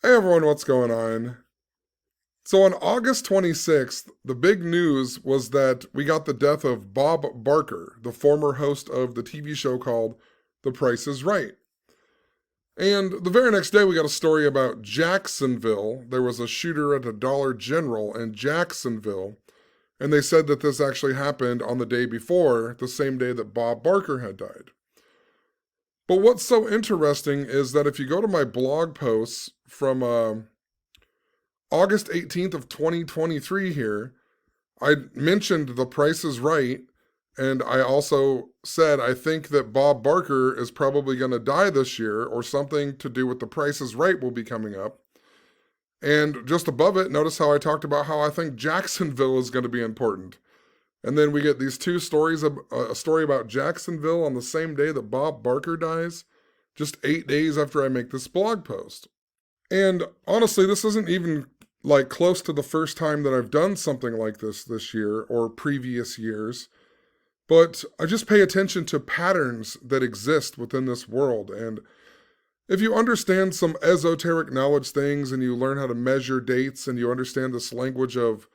Hey everyone, what's going on? So on August 26th, the big news was that we got the death of Bob Barker, the former host of the TV show called The Price is Right. And the very next day, we got a story about Jacksonville. There was a shooter at a Dollar General in Jacksonville, and they said that this actually happened on the day before, the same day that Bob Barker had died. But what's so interesting is that if you go to my blog posts from August 18th of 2023 here, I mentioned The Price is Right, and I also said I think that Bob Barker is probably going to die this year, or something to do with The Price is Right will be coming up. And just above it, notice how I talked about how I think Jacksonville is going to be important. And then we get these two stories, a story about Jacksonville on the same day that Bob Barker dies, just 8 days after I make this blog post. And honestly, this isn't even like close to the first time that I've done something like this year or previous years. But I just pay attention to patterns that exist within this world. And if you understand some esoteric knowledge things and you learn how to measure dates and you understand this language of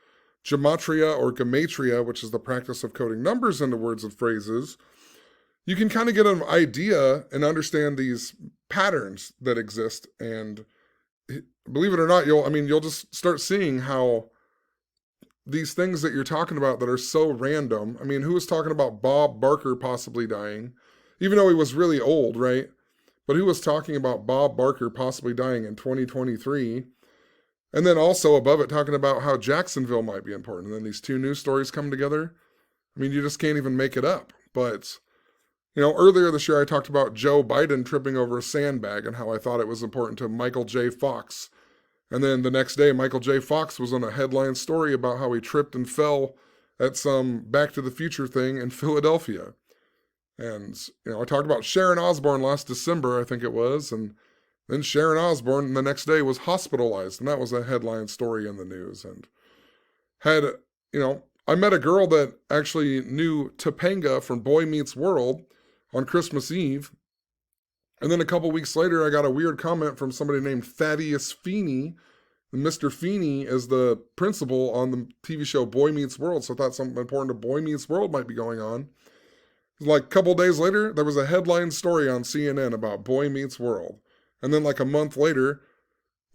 gematria or gematria, which is the practice of coding numbers into words and phrases, you can kind of get an idea and understand these patterns that exist. And believe it or not, you'll just start seeing how these things that you're talking about that are so random. I mean, who was talking about Bob Barker possibly dying, even though he was really old, right? But who was talking about Bob Barker possibly dying in 2023? And then also above it, talking about how Jacksonville might be important. And then these two news stories come together. I mean, you just can't even make it up. But, earlier this year I talked about Joe Biden tripping over a sandbag and how I thought it was important to Michael J. Fox. And then the next day, Michael J. Fox was on a headline story about how he tripped and fell at some Back to the Future thing in Philadelphia. And, I talked about Sharon Osbourne last December, I think it was, and then Sharon Osbourne the next day was hospitalized, and that was a headline story in the news. And I met a girl that actually knew Topanga from Boy Meets World on Christmas Eve. And then a couple weeks later, I got a weird comment from somebody named Thaddeus Feeney. Mr. Feeney is the principal on the TV show Boy Meets World, so I thought something important to Boy Meets World might be going on. Like a couple days later, there was a headline story on CNN about Boy Meets World. And then like a month later,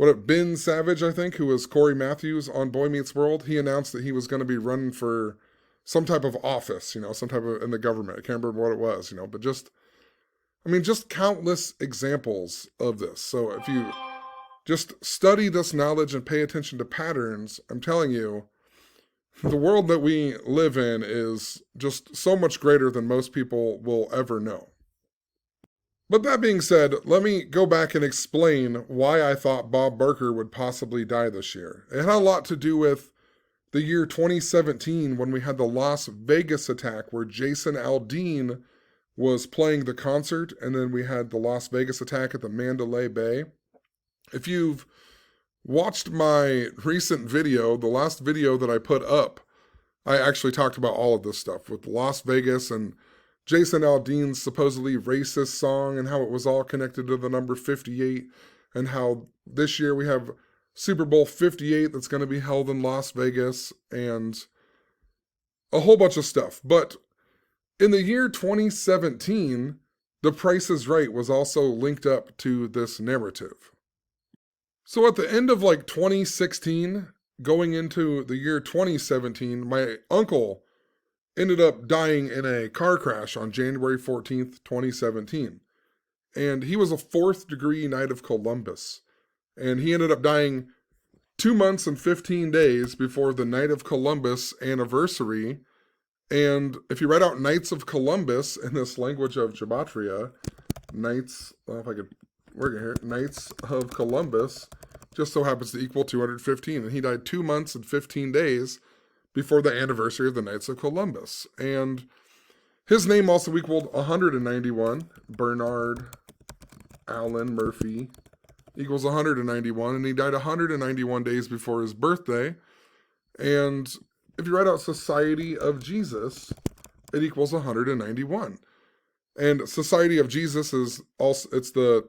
Ben Savage, I think, who was Corey Matthews on Boy Meets World, he announced that he was going to be running for some type of office, some type of in the government. I can't remember what it was, but just countless examples of this. So if you just study this knowledge and pay attention to patterns, I'm telling you, the world that we live in is just so much greater than most people will ever know. But that being said, let me go back and explain why I thought Bob Barker would possibly die this year. It had a lot to do with the year 2017 when we had the Las Vegas attack where Jason Aldean was playing the concert, and then we had the Las Vegas attack at the Mandalay Bay. If you've watched my recent video, the last video that I put up, I actually talked about all of this stuff with Las Vegas and Jason Aldean's supposedly racist song and how it was all connected to the number 58, and how this year we have Super Bowl 58 that's going to be held in Las Vegas, and a whole bunch of stuff. But in the year 2017, The Price is Right was also linked up to this narrative. So at the end of 2016, going into the year 2017, my uncle ended up dying in a car crash on January 14th, 2017. And he was a 4th degree Knight of Columbus. And he ended up dying 2 months and 15 days before the Knight of Columbus anniversary. And if you write out Knights of Columbus in this language of gematria, Knights of Columbus just so happens to equal 215. And he died 2 months and 15 days before the anniversary of the Knights of Columbus. And his name also equaled 191. Bernard Allen Murphy equals 191. And he died 191 days before his birthday. And if you write out Society of Jesus, it equals 191. And Society of Jesus is also, it's the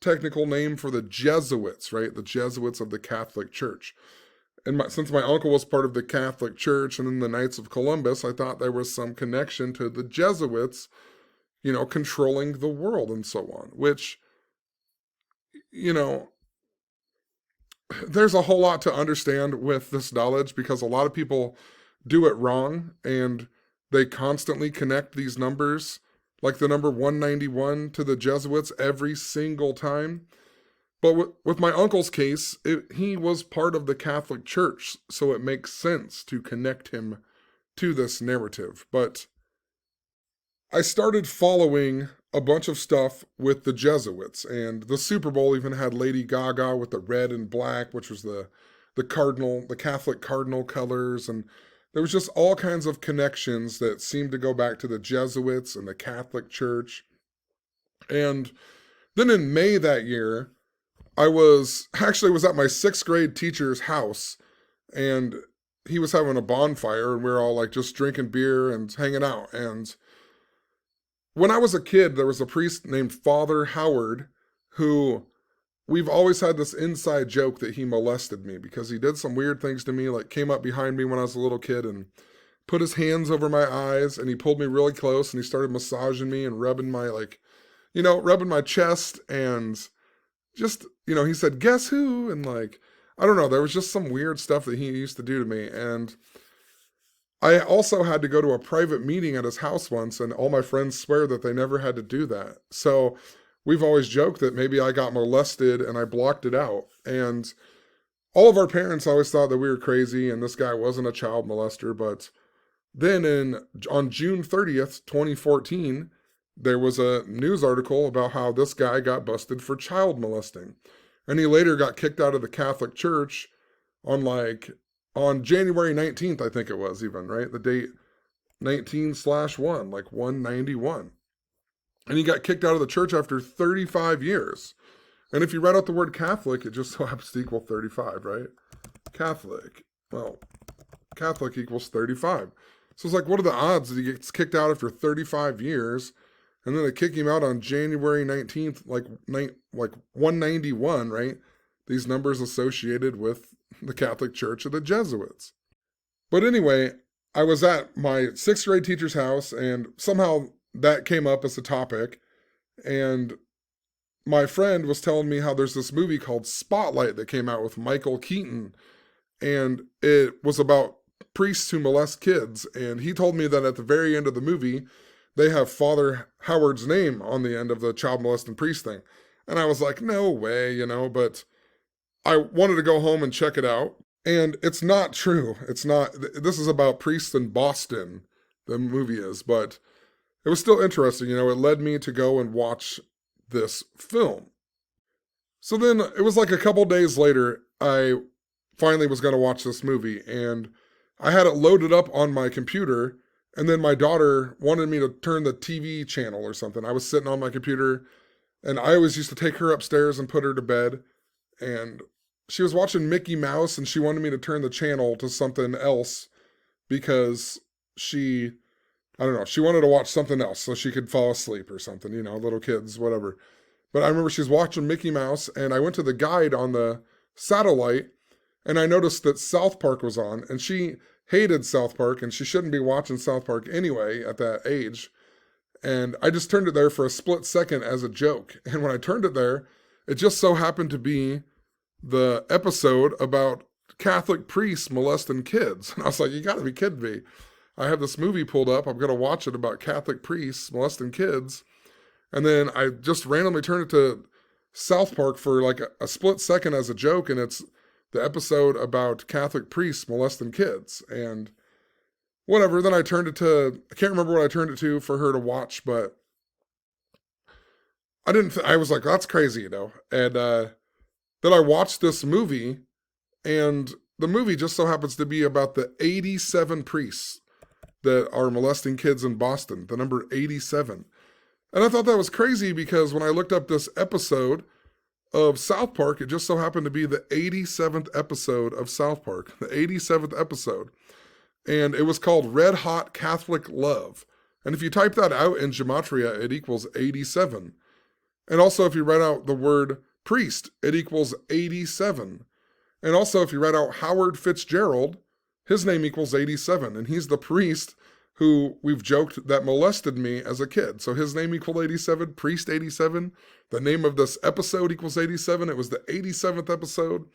technical name for the Jesuits, right? The Jesuits of the Catholic Church. And since my uncle was part of the Catholic Church and then the Knights of Columbus, I thought there was some connection to the Jesuits, controlling the world and so on, which, you know, there's a whole lot to understand with this knowledge because a lot of people do it wrong and they constantly connect these numbers, like the number 191, to the Jesuits every single time. But with my uncle's case, he was part of the Catholic Church, so it makes sense to connect him to this narrative. But I started following a bunch of stuff with the Jesuits, and the Super Bowl even had Lady Gaga with the red and black, which was the Catholic cardinal colors, and there was just all kinds of connections that seemed to go back to the Jesuits and the Catholic Church. And then in May that year, I was at my 6th grade teacher's house, and he was having a bonfire, and we were all like just drinking beer and hanging out. And when I was a kid, there was a priest named Father Howard who we've always had this inside joke that he molested me because he did some weird things to me, like came up behind me when I was a little kid and put his hands over my eyes, and he pulled me really close and he started massaging me and rubbing my rubbing my chest, and just, he said, "Guess who?" And I don't know, there was just some weird stuff that he used to do to me. And I also had to go to a private meeting at his house once, and all my friends swear that they never had to do that. So we've always joked that maybe I got molested and I blocked it out. And all of our parents always thought that we were crazy and this guy wasn't a child molester. But then on June 30th, 2014, there was a news article about how this guy got busted for child molesting. And he later got kicked out of the Catholic Church on January 19th, I think it was even, right? The date 19/1, 191. And he got kicked out of the church after 35 years. And if you write out the word Catholic, it just so happens to equal 35, right? Catholic. Well, Catholic equals 35. So it's what are the odds that he gets kicked out after 35 years? And then they kick him out on January 19th, 191, right? These numbers associated with the Catholic Church of the Jesuits. But anyway, I was at my 6th grade teacher's house, and somehow that came up as a topic. And my friend was telling me how there's this movie called Spotlight that came out with Michael Keaton. And it was about priests who molest kids. And he told me that at the very end of the movie, they have Father Howard's name on the end of the child molesting priest thing. And I was like, no way, but I wanted to go home and check it out. And it's not true. It's not. This is about priests in Boston, the movie is. But it was still interesting. It led me to go and watch this film. So then it was a couple days later, I finally was going to watch this movie. And I had it loaded up on my computer. And then my daughter wanted me to turn the TV channel or something. I was sitting on my computer, and I always used to take her upstairs and put her to bed. And she was watching Mickey Mouse, and she wanted me to turn the channel to something else because she wanted to watch something else so she could fall asleep or something, little kids, whatever. But I remember she was watching Mickey Mouse, and I went to the guide on the satellite, and I noticed that South Park was on, and she hated South Park, and she shouldn't be watching South Park anyway at that age. And I just turned it there for a split second as a joke. And when I turned it there, it just so happened to be the episode about Catholic priests molesting kids. And I was like, you gotta be kidding me. I have this movie pulled up. I'm gonna watch it about Catholic priests molesting kids. And then I just randomly turned it to South Park for a split second as a joke. And it's the episode about Catholic priests molesting kids. And whatever, then I turned it to, I can't remember what I turned it to for her to watch, but I was like, that's crazy, And then I watched this movie, and the movie just so happens to be about the 87 priests that are molesting kids in Boston, the number 87. And I thought that was crazy because when I looked up this episode of South Park, it just so happened to be the 87th episode of South Park, the 87th episode. And it was called Red Hot Catholic Love. And if you type that out in gematria, it equals 87. And also, if you write out the word priest, it equals 87. And also, if you write out Howard Fitzgerald, his name equals 87. And he's the priest who we've joked that molested me as a kid. So his name equaled 87, priest 87. The name of this episode equals 87. It was the 87th episode.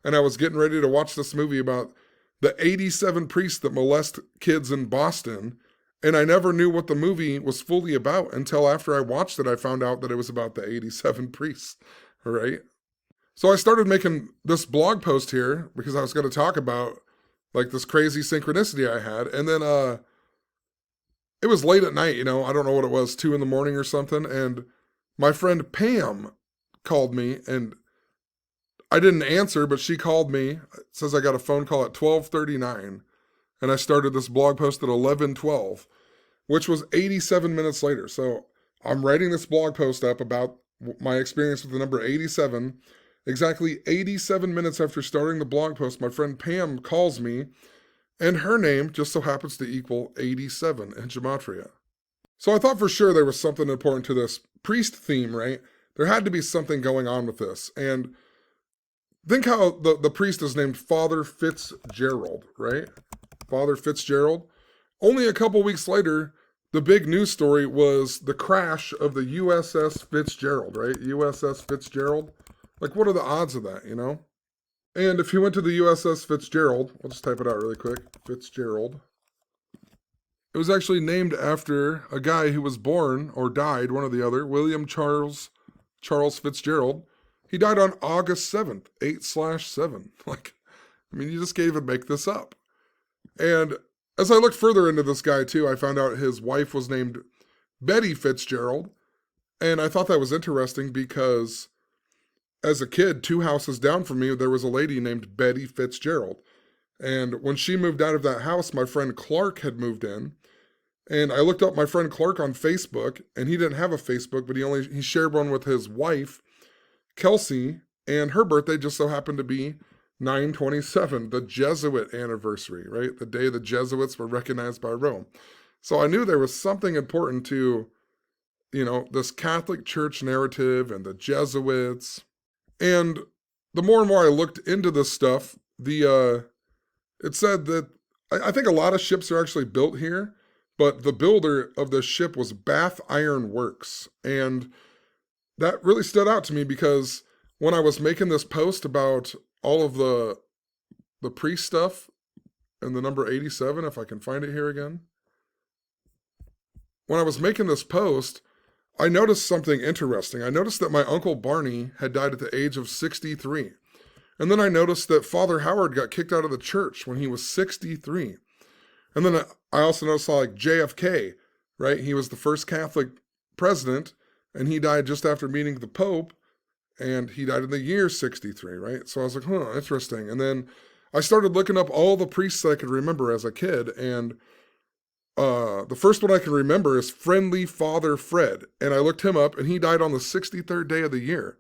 And I was getting ready to watch this movie about the 87 priests that molest kids in Boston. And I never knew what the movie was fully about until after I watched it. I found out that it was about the 87 priests, right? So I started making this blog post here because I was going to talk about like this crazy synchronicity I had. And then it was late at night, I don't know what it was, 2 a.m. or something. And my friend Pam called me, and I didn't answer, but she called me. It says I got a phone call at 12:39. And I started this blog post at 11:12, which was 87 minutes later. So I'm writing this blog post up about my experience with the number 87. Exactly 87 minutes after starting the blog post, my friend Pam calls me, and her name just so happens to equal 87 in gematria. So I thought for sure there was something important to this priest theme, right? There had to be something going on with this. And think how the priest is named Father Fitzgerald, right? Father Fitzgerald. Only a couple weeks later, the big news story was the crash of the USS Fitzgerald, right? USS Fitzgerald. Like, what are the odds of that, And if you went to the USS Fitzgerald, I'll just type it out really quick. Fitzgerald. It was actually named after a guy who was born or died, one or the other, William Charles Fitzgerald. He died on August 7th, 8/7. You just can't even make this up. And as I looked further into this guy too, I found out his wife was named Betty Fitzgerald. And I thought that was interesting because as a kid, 2 houses down from me, there was a lady named Betty Fitzgerald. And when she moved out of that house, my friend Clark had moved in. And I looked up my friend Clark on Facebook, and he didn't have a Facebook, but he shared one with his wife, Kelsey, and her birthday just so happened to be 9/27, the Jesuit anniversary, right? The day the Jesuits were recognized by Rome. So I knew there was something important to, this Catholic Church narrative and the Jesuits. And the more and more I looked into this stuff, it said that I think a lot of ships are actually built here, but the builder of this ship was Bath Iron Works. And that really stood out to me because when I was making this post about all of the priest stuff and the number 87, if I can find it here again. When I was making this post, I noticed something interesting. I noticed that my Uncle Barney had died at the age of 63. And then I noticed that Father Howard got kicked out of the church when he was 63. And then I also noticed like JFK, right? He was the first Catholic president, and he died just after meeting the Pope. And he died in the year 63, right? So I was like, interesting. And then I started looking up all the priests that I could remember as a kid. And the first one I can remember is Friendly Father Fred. And I looked him up, and he died on the 63rd day of the year.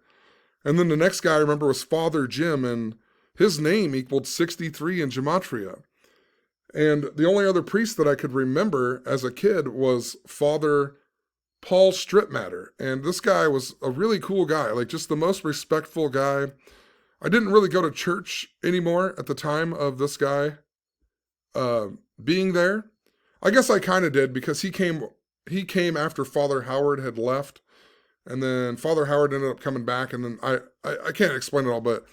And then the next guy I remember was Father Jim, and his name equaled 63 in gematria. And the only other priest that I could remember as a kid was Father Paul Stripmatter. And this guy was a really cool guy, like just the most respectful guy. I didn't really go to church anymore at the time of this guy being there. I guess I kind of did because he came after Father Howard had left. And then Father Howard ended up coming back. And then I can't explain it all, but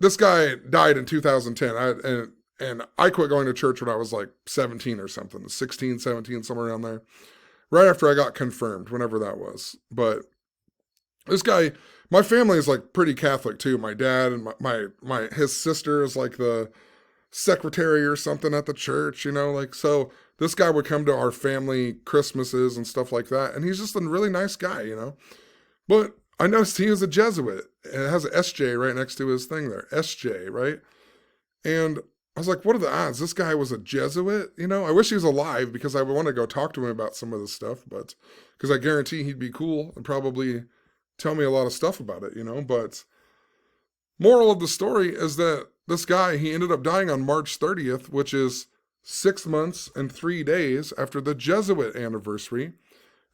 this guy died in 2010. And I quit going to church when I was like 17 or something, 16, 17, somewhere around there. Right after I got confirmed, whenever that was. But this guy, my family is like pretty Catholic too. My dad and his sister is like the secretary or something at the church, so this guy would come to our family Christmases and stuff like that. And he's just a really nice guy, But I noticed he was a Jesuit, and it has an SJ right next to his thing there. SJ, right? And I was like, what are the odds? This guy was a Jesuit, I wish he was alive because I would want to go talk to him about some of this stuff, but because I guarantee he'd be cool and probably tell me a lot of stuff about it, But moral of the story is that this guy, he ended up dying on March 30th, which is 6 months and 3 days after the Jesuit anniversary.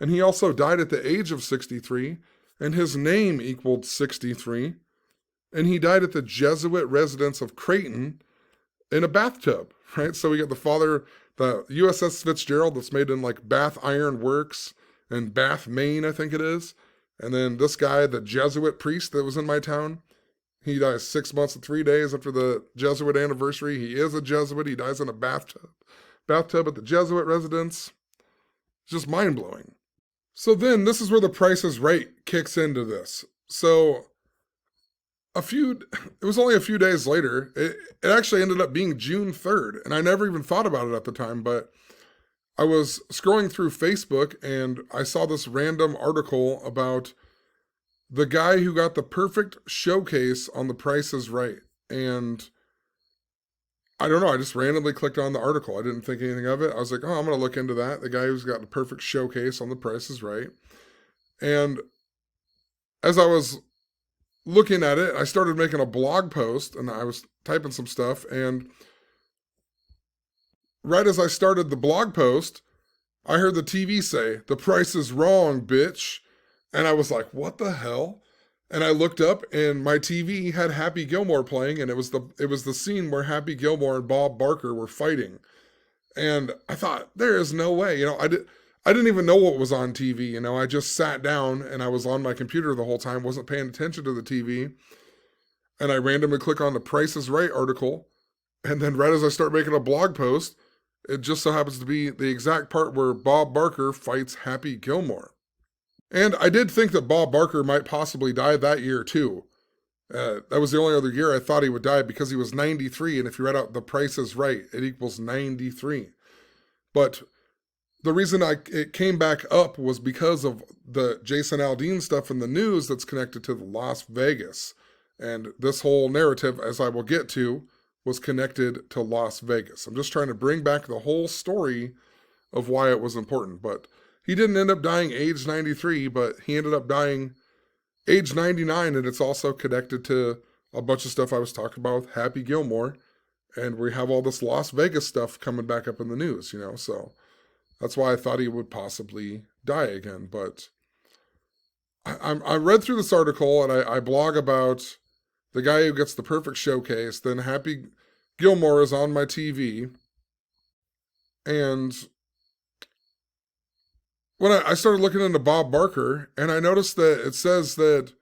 And he also died at the age of 63, and his name equaled 63. And he died at the Jesuit residence of Creighton in a bathtub, right? So we got the USS Fitzgerald that's made in like Bath Iron Works and Bath, Maine, I think it is. And then this guy, the Jesuit priest that was in my town, he dies 6 months and 3 days after the Jesuit anniversary. He is a Jesuit. He dies in a bathtub at the Jesuit residence. It's just mind-blowing. So then this is where the Price is Right kicks into this. So it was only a few days later. It actually ended up being June 3rd, and I never even thought about it at the time, but I was scrolling through Facebook and I saw this random article about the guy who got the perfect showcase on The Price is Right. And I don't know, I just randomly clicked on the article. I didn't think anything of it. I was like, oh, I'm going to look into that. The guy who's got the perfect showcase on The Price is Right. And as I was looking at it, I started making a blog post and I was typing some stuff. And right as I started the blog post, I heard the TV say, "The price is wrong, bitch." And I was like, what the hell? And I looked up and my TV had Happy Gilmore playing, and it was the scene where Happy Gilmore and Bob Barker were fighting. And I thought, there is no way. I didn't even know what was on TV. I just sat down and I was on my computer the whole time, wasn't paying attention to the TV. And I randomly click on the Price is Right article. And then right as I start making a blog post, it just so happens to be the exact part where Bob Barker fights Happy Gilmore. And I did think that Bob Barker might possibly die that year too. That was the only other year I thought he would die because he was 93. And if you read out The Price is Right, it equals 93. But the reason it came back up was because of the Jason Aldean stuff in the news that's connected to Las Vegas. And this whole narrative, as I will get to, was connected to Las Vegas. I'm just trying to bring back the whole story of why it was important. But he didn't end up dying age 93, but he ended up dying age 99, and it's also connected to a bunch of stuff I was talking about with Happy Gilmore. And we have all this Las Vegas stuff coming back up in the news, so that's why I thought he would possibly die again. But I read through this article, and I blog about the guy who gets the perfect showcase. Then Happy Gilmore is on my TV. And when I started looking into Bob Barker, and I noticed that it says that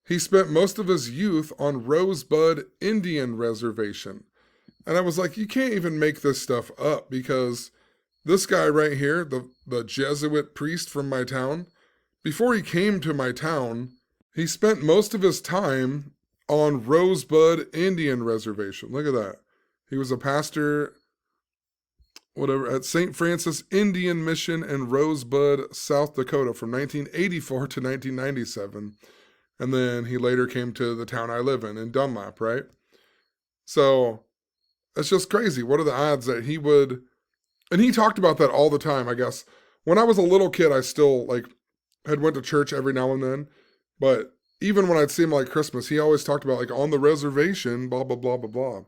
he spent most of his youth on Rosebud Indian Reservation. And I was like, you can't even make this stuff up, because this guy right here, the Jesuit priest from my town, before he came to my town, he spent most of his time on Rosebud Indian Reservation. Look at that. He was a pastor at St. Francis Indian Mission in Rosebud, South Dakota from 1984 to 1997. And then he later came to the town I live in Dunlap, right? So it's just crazy. What are the odds that he would... And he talked about that all the time, I guess. When I was a little kid, I still had went to church every now and then. But even when I'd see him Christmas, he always talked about on the reservation, blah, blah, blah, blah, blah.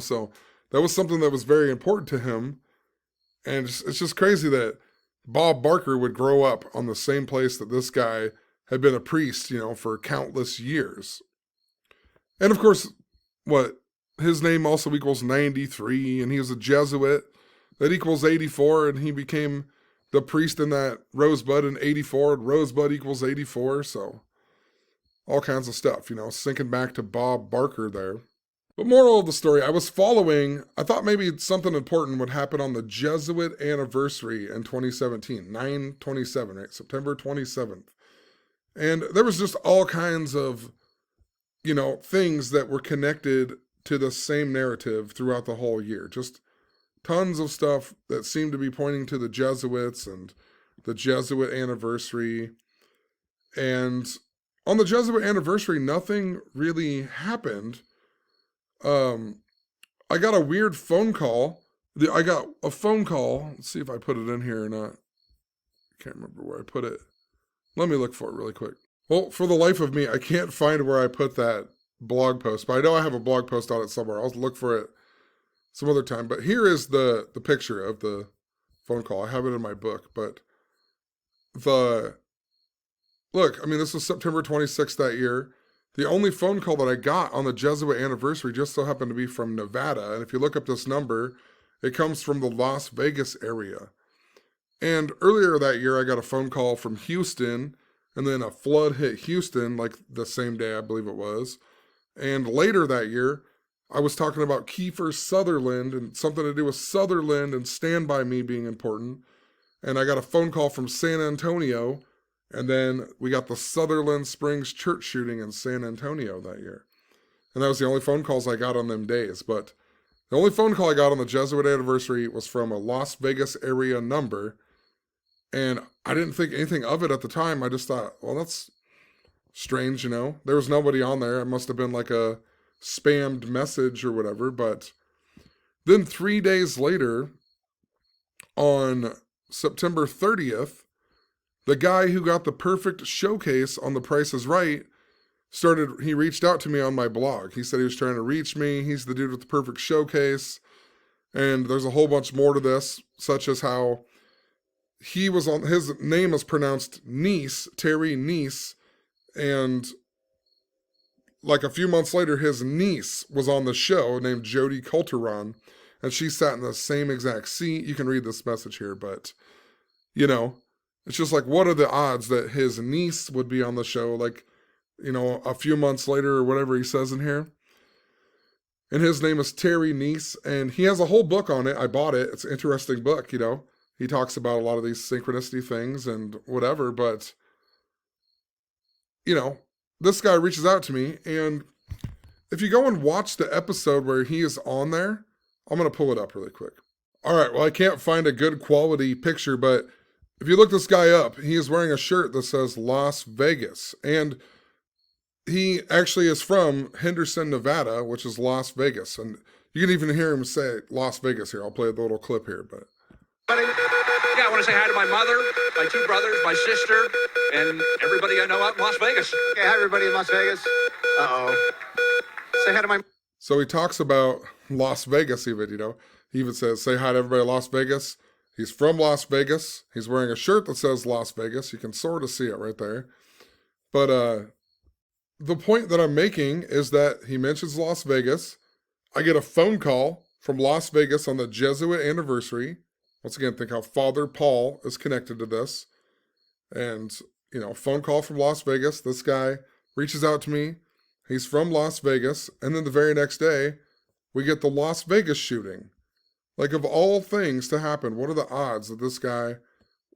So that was something that was very important to him. And it's just crazy that Bob Barker would grow up on the same place that this guy had been a priest, for countless years. And of course, his name also equals 93, and he was a Jesuit. That equals 84, and he became the priest in that Rosebud in 84, and Rosebud equals 84, so all kinds of stuff, sinking back to Bob Barker there. But moral of the story, I thought maybe something important would happen on the Jesuit anniversary in 2017, 9/27, right? September 27th. And there was just all kinds of, things that were connected to the same narrative throughout the whole year. Just tons of stuff that seemed to be pointing to the Jesuits and the Jesuit anniversary. And on the Jesuit anniversary, nothing really happened. I got a weird phone call. I got a phone call. Let's see if I put it in here or not. I can't remember where I put it. Let me look for it really quick. Well, for the life of me, I can't find where I put that blog post, but I know I have a blog post on it somewhere. I'll look for it some other time. But here is the picture of the phone call. I have it in my book, but look, I mean, this was September 26th that year. The only phone call that I got on the Jesuit anniversary just so happened to be from Nevada. And if you look up this number, it comes from the Las Vegas area. And earlier that year, I got a phone call from Houston, and then a flood hit Houston, like the same day, I believe it was. And later that year, I was talking about Kiefer Sutherland and something to do with Sutherland and Stand By Me being important. And I got a phone call from San Antonio, and then we got the Sutherland Springs church shooting in San Antonio that year. And that was the only phone calls I got on them days. But the only phone call I got on the Jesuit anniversary was from a Las Vegas area number. And I didn't think anything of it at the time. I just thought, well, that's strange, you know. There was nobody on there. It must have been like a spammed message or whatever. But then 3 days later, on September 30th, the guy who got the perfect showcase on The Price is Right he reached out to me on my blog. He said he was trying to reach me. He's the dude with the perfect showcase. And there's a whole bunch more to this, such as how his name is pronounced Niece, Terry Niece, and like a few months later, his niece was on the show named Jodie Coulteron, and she sat in the same exact seat. You can read this message here, but, you know, it's just like, what are the odds that his niece would be on the show, like, you know, a few months later or whatever he says in here? And his name is Terry Niece, and he has a whole book on it. I bought it. It's an interesting book, you know. He talks about a lot of these synchronicity things and whatever, but, you know, this guy reaches out to me, and if you go and watch the episode where he is on there, I'm going to pull it up really quick. All right, well, I can't find a good quality picture, but if you look this guy up, he is wearing a shirt that says Las Vegas, and he actually is from Henderson, Nevada, which is Las Vegas, and you can even hear him say Las Vegas here. I'll play the little clip here, but... Yeah, I want to say hi to my mother, my two brothers, my sister, and everybody I know out in Las Vegas. Okay, hi everybody in Las Vegas. Uh-oh. Say hi to my... So he talks about Las Vegas even, you know. He even says, say hi to everybody in Las Vegas. He's from Las Vegas. He's wearing a shirt that says Las Vegas. You can sort of see it right there. But the point that I'm making is that he mentions Las Vegas. I get a phone call from Las Vegas on the Jesuit anniversary. Once again, think how Father Paul is connected to this. And, you know, phone call from Las Vegas. This guy reaches out to me. He's from Las Vegas. And then the very next day, we get the Las Vegas shooting. Like, of all things to happen, what are the odds that this guy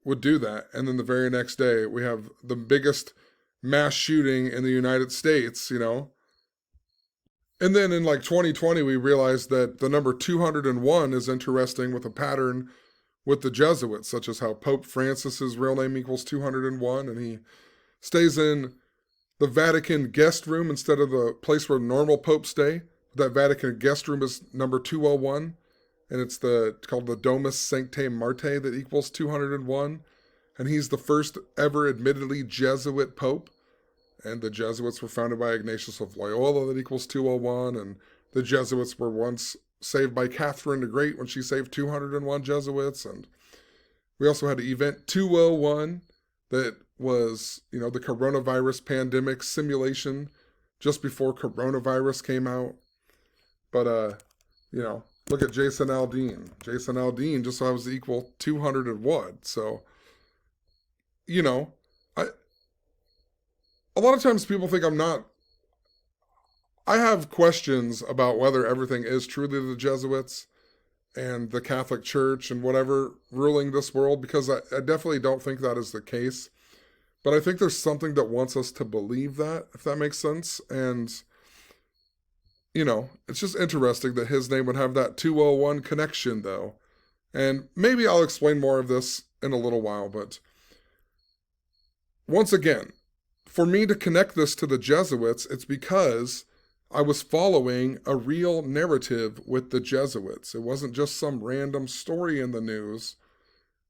would do that? And then the very next day, we have the biggest mass shooting in the United States, you know? And then in like 2020, we realized that the number 201 is interesting with a pattern with the Jesuits, such as how Pope Francis's real name equals 201, and he stays in the Vatican guest room instead of the place where normal popes stay. That Vatican guest room is number 201, and it's called the Domus Sanctae Martae that equals 201, and he's the first ever admittedly Jesuit pope, and the Jesuits were founded by Ignatius of Loyola that equals 201, and the Jesuits were once saved by Catherine the Great when she saved 201 Jesuits. And we also had Event 201 that was, you know, the coronavirus pandemic simulation just before coronavirus came out. But, you know, look at Jason Aldean. Jason Aldean just so happens to equal 201. So, you know, a lot of times people think I have questions about whether everything is truly the Jesuits and the Catholic Church and whatever ruling this world, because I definitely don't think that is the case. But I think there's something that wants us to believe that, if that makes sense. And, you know, it's just interesting that his name would have that 201 connection, though. And maybe I'll explain more of this in a little while, but once again, for me to connect this to the Jesuits, it's because I was following a real narrative with the Jesuits. It wasn't just some random story in the news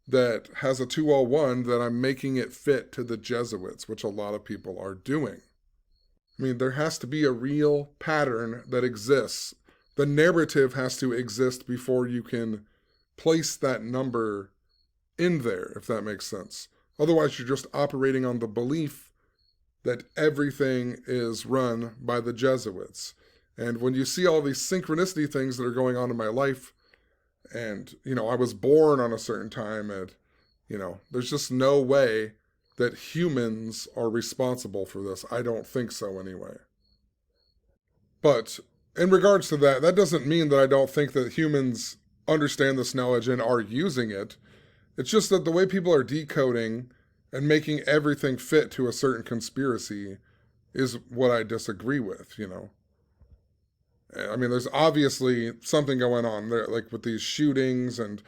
that has a 201 that I'm making it fit to the Jesuits, which a lot of people are doing. I mean, there has to be a real pattern that exists. The narrative has to exist before you can place that number in there, if that makes sense. Otherwise, you're just operating on the belief that everything is run by the Jesuits. And when you see all these synchronicity things that are going on in my life, and, I was born on a certain time, and, there's just no way that humans are responsible for this. I don't think so anyway. But in regards to that, that doesn't mean that I don't think that humans understand this knowledge and are using it. It's just that the way people are decoding and making everything fit to a certain conspiracy is what I disagree with, I mean, there's obviously something going on there, like with these shootings, and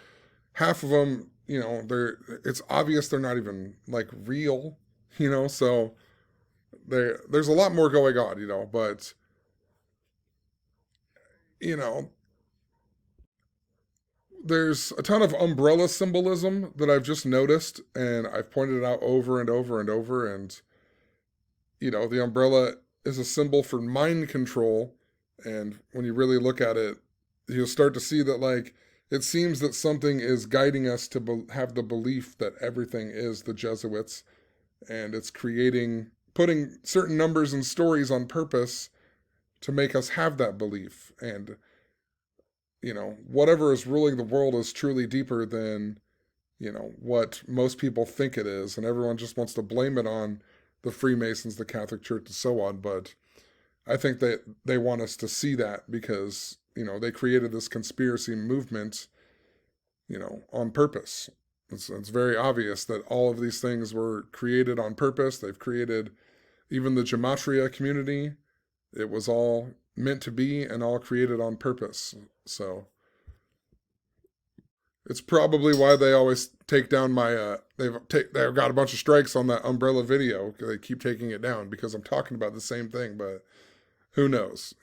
half of them, it's obvious they're not even like real, so there's a lot more going on, but, there's a ton of umbrella symbolism that I've just noticed, and I've pointed it out over and over and over, and, the umbrella is a symbol for mind control. And when you really look at it, you'll start to see that, like, it seems that something is guiding us to have the belief that everything is the Jesuits, and it's putting certain numbers and stories on purpose to make us have that belief. And, whatever is ruling the world is truly deeper than, what most people think it is. And everyone just wants to blame it on the Freemasons, the Catholic Church, and so on. But I think that they want us to see that because, they created this conspiracy movement, on purpose. It's very obvious that all of these things were created on purpose. They've created even the gematria community. It was all meant to be and all created on purpose. So it's probably why they always take down my, they've got a bunch of strikes on that umbrella video. They keep taking it down because I'm talking about the same thing, but who knows,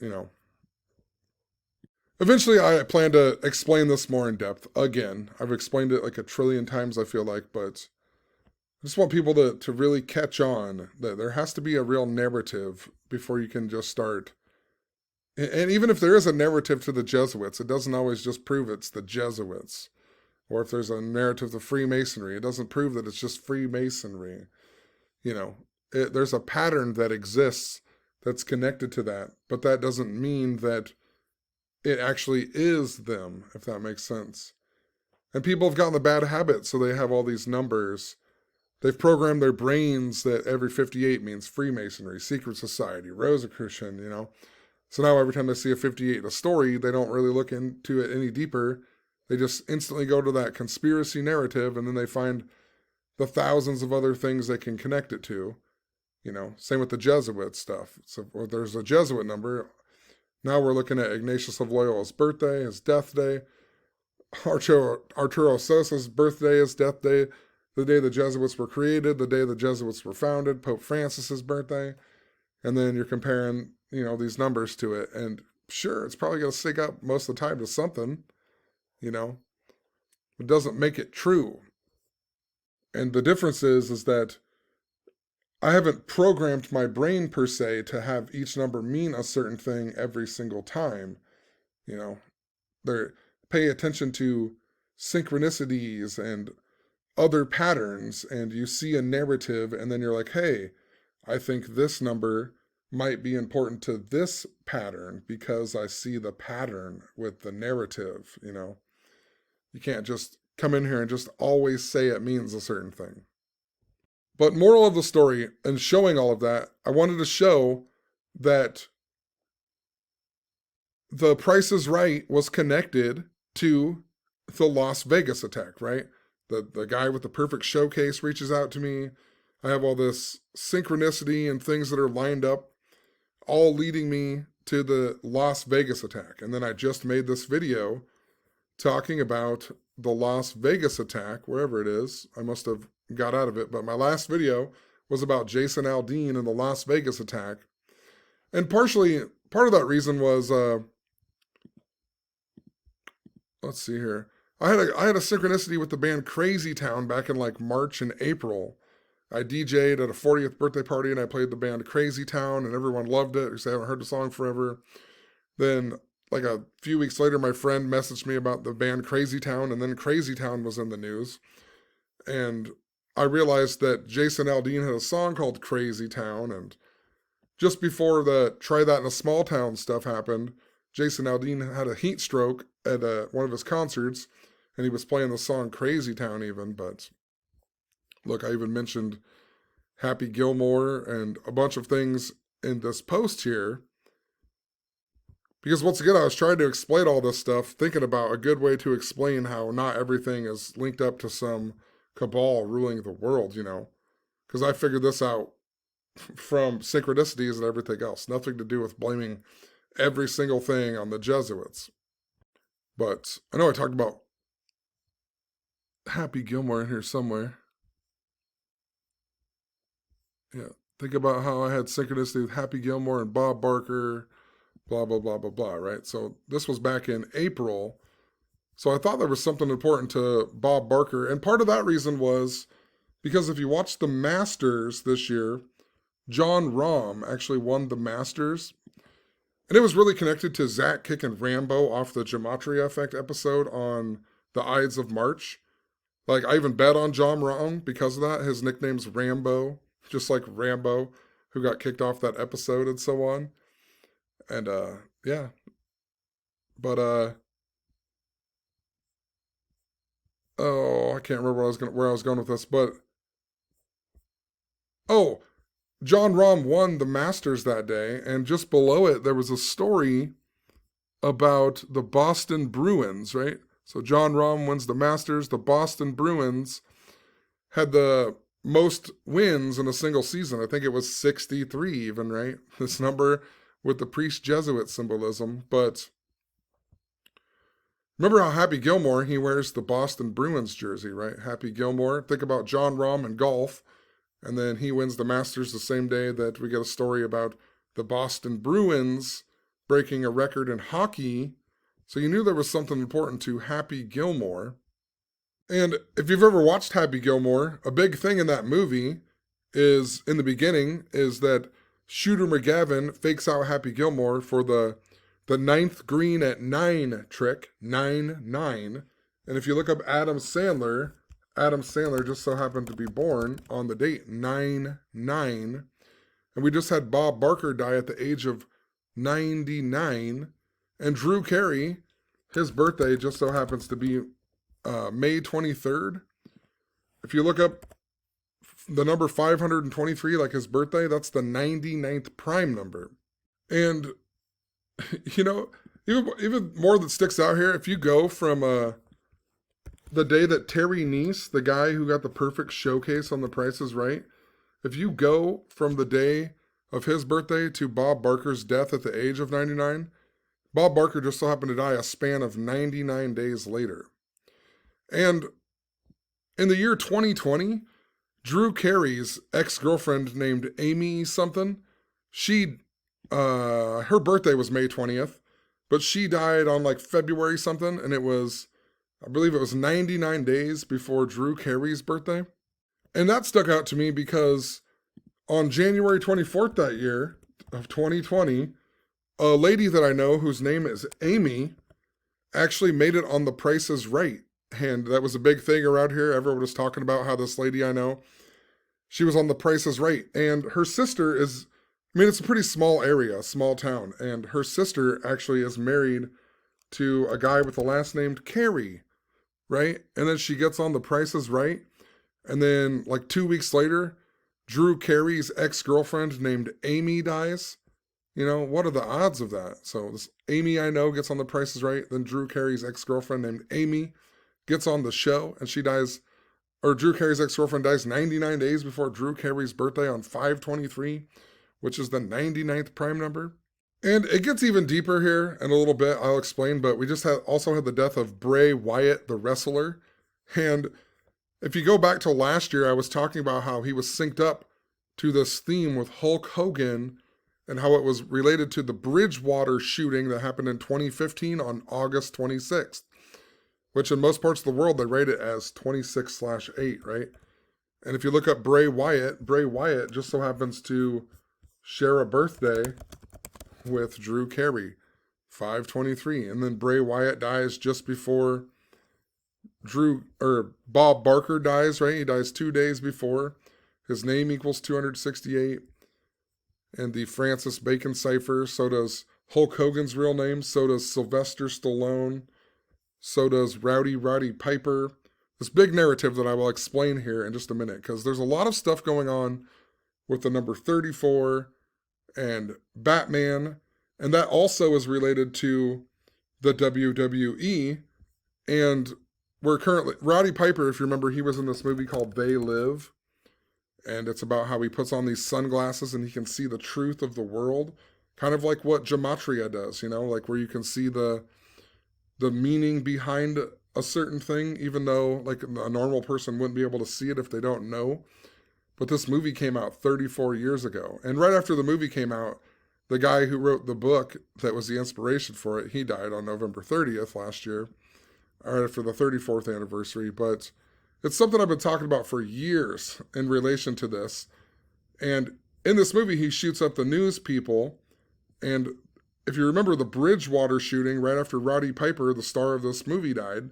Eventually, I plan to explain this more in depth. Again, I've explained it like a trillion times, I feel like, but I just want people to really catch on that there has to be a real narrative before you can just start. And even if there is a narrative to the Jesuits, it doesn't always just prove it's the Jesuits. Or if there's a narrative to Freemasonry, it doesn't prove that it's just Freemasonry. There's a pattern that exists that's connected to that, but that doesn't mean that it actually is them, if that makes sense. And people have gotten the bad habit, so they have all these numbers. They've programmed their brains that every 58 means Freemasonry, secret society, Rosicrucian, So now every time they see a 58 in a story, they don't really look into it any deeper. They just instantly go to that conspiracy narrative, and then they find the thousands of other things they can connect it to. Same with the Jesuit stuff. So there's a Jesuit number. Now we're looking at Ignatius of Loyola's birthday, his death day. Arturo Sosa's birthday, his death day. The day the Jesuits were created, the day the Jesuits were founded, Pope Francis's birthday. And then you're comparing, these numbers to it. And sure, it's probably going to sync up most of the time to something, It doesn't make it true. And the difference is that I haven't programmed my brain per se to have each number mean a certain thing every single time. Pay attention to synchronicities and other patterns, and you see a narrative, and then you're like, hey, I think this number might be important to this pattern because I see the pattern with the narrative, You can't just come in here and just always say it means a certain thing. But moral of the story, and showing all of that, I wanted to show that the Price is Right was connected to the Las Vegas attack, right? The guy with the perfect showcase reaches out to me. I have all this synchronicity and things that are lined up, all leading me to the Las Vegas attack. And then I just made this video talking about the Las Vegas attack, wherever it is. I must have got out of it, but my last video was about Jason Aldean and the Las Vegas attack. And part of that reason was, let's see here. I had a synchronicity with the band Crazy Town back in like March and April. I DJ'd at a 40th birthday party and I played the band Crazy Town and everyone loved it because they haven't heard the song forever. Then like a few weeks later, my friend messaged me about the band Crazy Town, and then Crazy Town was in the news. And I realized that Jason Aldean had a song called Crazy Town, and just before the Try That in a Small Town stuff happened, Jason Aldean had a heat stroke at one of his concerts, and he was playing the song Crazy Town even. But look, I even mentioned Happy Gilmore and a bunch of things in this post here. Because once again, I was trying to explain all this stuff, thinking about a good way to explain how not everything is linked up to some cabal ruling the world, you know. Because I figured this out from synchronicities and everything else. Nothing to do with blaming every single thing on the Jesuits. But I know I talked about Happy Gilmore in here somewhere. Yeah, think about how I had synchronicity with Happy Gilmore and Bob Barker, blah, blah, blah, blah, blah, right? So this was back in April. So I thought there was something important to Bob Barker. And part of that reason was because if you watch the Masters this year, John Rahm actually won the Masters. And it was really connected to Zach kicking Rambo off the Gematria Effect episode on the Ides of March. Like, I even bet on John Rahm because of that. His nickname's Rambo, just like Rambo, who got kicked off that episode and so on. And, yeah. But, oh, I can't remember where I was going with this, but, oh, John Rahm won the Masters that day, and just below it, there was a story about the Boston Bruins, right? So John Rahm wins the Masters. The Boston Bruins had the most wins in a single season. I think it was 63 even, right? This number with the priest-Jesuit symbolism. But remember how Happy Gilmore, he wears the Boston Bruins jersey, right? Happy Gilmore. Think about John Rahm and golf. And then he wins the Masters the same day that we get a story about the Boston Bruins breaking a record in hockey. So you knew there was something important to Happy Gilmore. And if you've ever watched Happy Gilmore, a big thing in that movie is, in the beginning, is that Shooter McGavin fakes out Happy Gilmore for the ninth green at 9 trick, 9-9. And if you look up Adam Sandler just so happened to be born on the date 9-9. And we just had Bob Barker die at the age of 99. And Drew Carey, his birthday just so happens to be May 23rd. If you look up the number 523, like his birthday, that's the 99th prime number. And, you know, even more that sticks out here, if you go from the day that Terry Neese, the guy who got the perfect showcase on The Price is Right, if you go from the day of his birthday to Bob Barker's death at the age of 99, Bob Barker just so happened to die a span of 99 days later. And in the year 2020, Drew Carey's ex-girlfriend named Amy something, her birthday was May 20th, but she died on like February something, and I believe it was 99 days before Drew Carey's birthday. And that stuck out to me because on January 24th that year of 2020, a lady that I know whose name is Amy actually made it on The Price is Right. And that was a big thing around here. Everyone was talking about how this lady I know, she was on The Price is Right. And her sister is, I mean, it's a pretty small area, small town. And her sister actually is married to a guy with the last name Carey, right? And then she gets on The Price is Right. And then like 2 weeks later, Drew Carey's ex-girlfriend named Amy dies. You know, what are the odds of that? So this Amy I know gets on The Price is Right. Then Drew Carey's ex-girlfriend named Amy gets on the show and she dies, or Drew Carey's ex-girlfriend dies 99 days before Drew Carey's birthday on 5/23, which is the 99th prime number. And it gets even deeper here in a little bit, I'll explain, but we just also had the death of Bray Wyatt, the wrestler. And if you go back to last year, I was talking about how he was synced up to this theme with Hulk Hogan and how it was related to the Bridgewater shooting that happened in 2015 on August 26th, which in most parts of the world, they rate it as 26/8, right? And if you look up Bray Wyatt just so happens to share a birthday with Drew Carey, 5/23. And then Bray Wyatt dies just before Bob Barker dies, right? He dies 2 days before. His name equals 268. And the Francis Bacon cipher. So does Hulk Hogan's real name. So does Sylvester Stallone. So does Roddy Piper. This big narrative that I will explain here in just a minute, because there's a lot of stuff going on with the number 34 and Batman, and that also is related to the WWE. And we're currently, Roddy Piper, if you remember, he was in this movie called They Live, and it's about how he puts on these sunglasses and he can see the truth of the world, kind of like what gematria does, like where you can see the meaning behind a certain thing, even though like a normal person wouldn't be able to see it if they don't know. But this movie came out 34 years ago. And right after the movie came out, the guy who wrote the book that was the inspiration for it, he died on November 30th last year, right after the 34th anniversary. But it's something I've been talking about for years in relation to this. And in this movie, he shoots up the news people. And if you remember the Bridgewater shooting right after Roddy Piper, the star of this movie, died,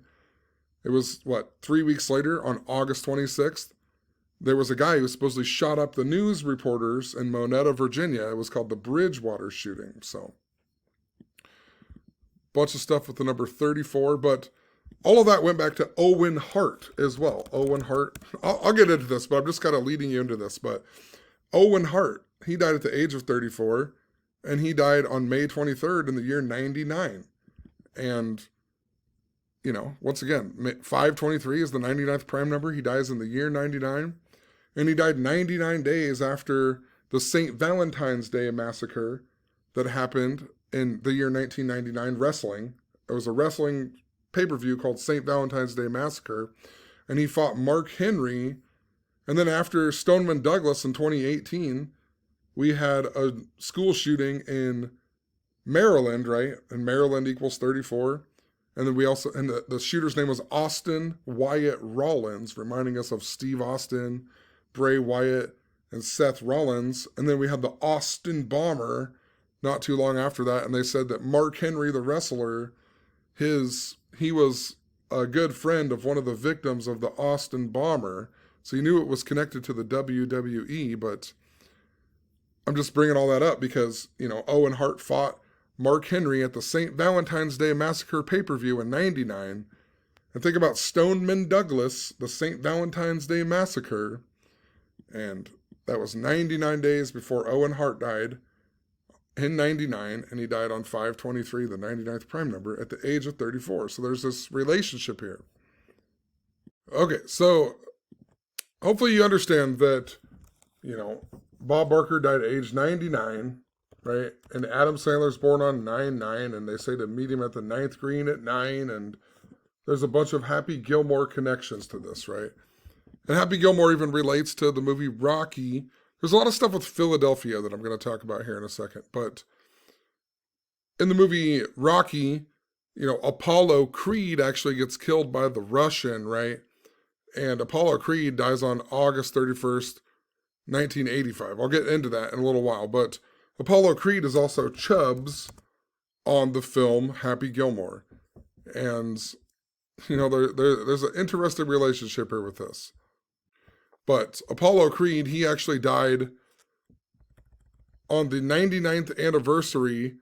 it was, 3 weeks later on August 26th? There was a guy who supposedly shot up the news reporters in Monetta, Virginia. It was called the Bridgewater shooting. So, bunch of stuff with the number 34. But all of that went back to Owen Hart as well. Owen Hart. I'll get into this, but I'm just kind of leading you into this. But Owen Hart, he died at the age of 34. And he died on May 23rd in the year 99. And, once again, 523 is the 99th prime number. He dies in the year 99. And he died 99 days after the St. Valentine's Day massacre that happened in the year 1999 wrestling. It was a wrestling pay-per-view called St. Valentine's Day Massacre. And he fought Mark Henry. And then after Stoneman Douglas in 2018, we had a school shooting in Maryland, right? And Maryland equals 34. And then we also, and the shooter's name was Austin Wyatt Rollins, reminding us of Steve Austin, Bray Wyatt, and Seth Rollins. And then we had the Austin Bomber not too long after that. And they said that Mark Henry, the wrestler, he was a good friend of one of the victims of the Austin Bomber. So you knew it was connected to the WWE, but I'm just bringing all that up because, Owen Hart fought Mark Henry at the St. Valentine's Day Massacre pay-per-view in 99. And think about Stoneman Douglas, the St. Valentine's Day Massacre. And that was 99 days before Owen Hart died in 99. And he died on 5/23, the 99th prime number, at the age of 34. So there's this relationship here. Okay, so hopefully you understand that, Bob Barker died at age 99, right? And Adam Sandler's born on 9/9, and they say to meet him at the 9th green at 9, and there's a bunch of Happy Gilmore connections to this, right? And Happy Gilmore even relates to the movie Rocky. There's a lot of stuff with Philadelphia that I'm going to talk about here in a second, but in the movie Rocky, Apollo Creed actually gets killed by the Russian, right? And Apollo Creed dies on August 31st, 1985. I'll get into that in a little while, but Apollo Creed is also Chubbs on the film Happy Gilmore. And, there's an interesting relationship here with this. But Apollo Creed, he actually died on the 99th anniversary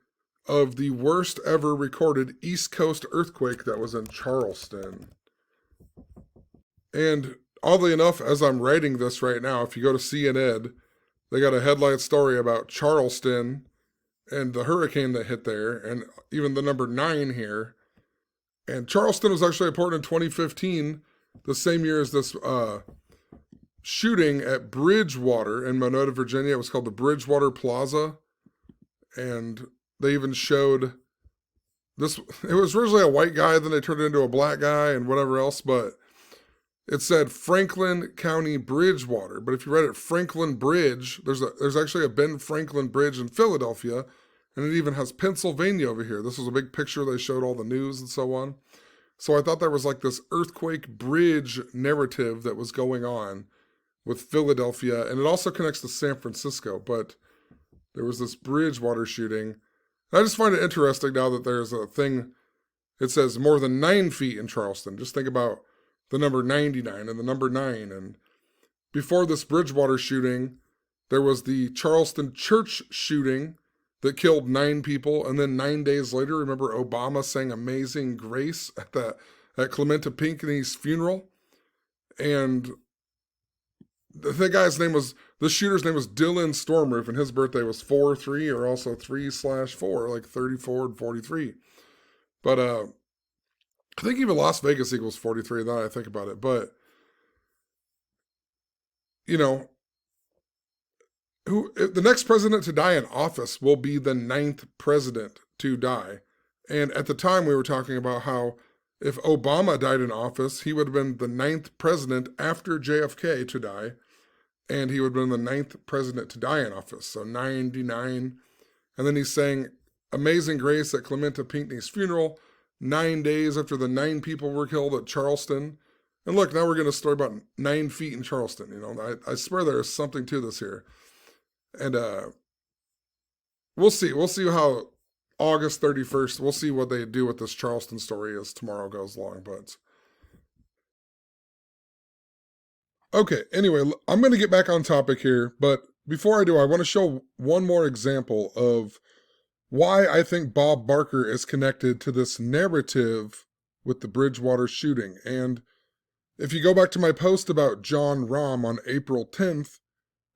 of the worst ever recorded East Coast earthquake that was in Charleston. And oddly enough, as I'm writing this right now, if you go to CNN, they got a headline story about Charleston and the hurricane that hit there, and even the number 9 here. And Charleston was actually reported in 2015, the same year as this shooting at Bridgewater in Monetta, Virginia. It was called the Bridgewater Plaza. And they even showed this. It was originally a white guy, then they turned it into a black guy and whatever else, but it said Franklin County Bridgewater. But if you read it, Franklin Bridge, there's actually a Ben Franklin Bridge in Philadelphia, and it even has Pennsylvania over here. This was a big picture. They showed all the news and so on. So I thought there was like this earthquake bridge narrative that was going on with Philadelphia, and it also connects to San Francisco, but there was this Bridgewater shooting. And I just find it interesting now that there's a thing, it says more than 9 feet in Charleston. Just think about the number 99 and the number 9. And before this Bridgewater shooting, there was the Charleston church shooting that killed 9 people. And then 9 days later, remember Obama sang Amazing Grace at Clementa Pinckney's funeral? And the shooter's name was Dylan Stormroof, and his birthday was 4-3, or also 3/4, like 34 and 43. But I think even Las Vegas equals 43, now that I think about it. But, you know, the next president to die in office will be the 9th president to die. And at the time, we were talking about how if Obama died in office, he would have been the 9th president after JFK to die. And he would have been the 9th president to die in office. So 99. And then he sang Amazing Grace at Clementa Pinckney's funeral 9 days after the 9 people were killed at Charleston. And look, now we're going to story about 9 feet in Charleston. You know, I swear there is something to this here. And we'll see. We'll see how August 31st, we'll see what they do with this Charleston story as tomorrow goes along. But okay, anyway, I'm going to get back on topic here. But before I do, I want to show one more example of why I think Bob Barker is connected to this narrative with the Bridgewater shooting. And if you go back to my post about John Rahm on April 10th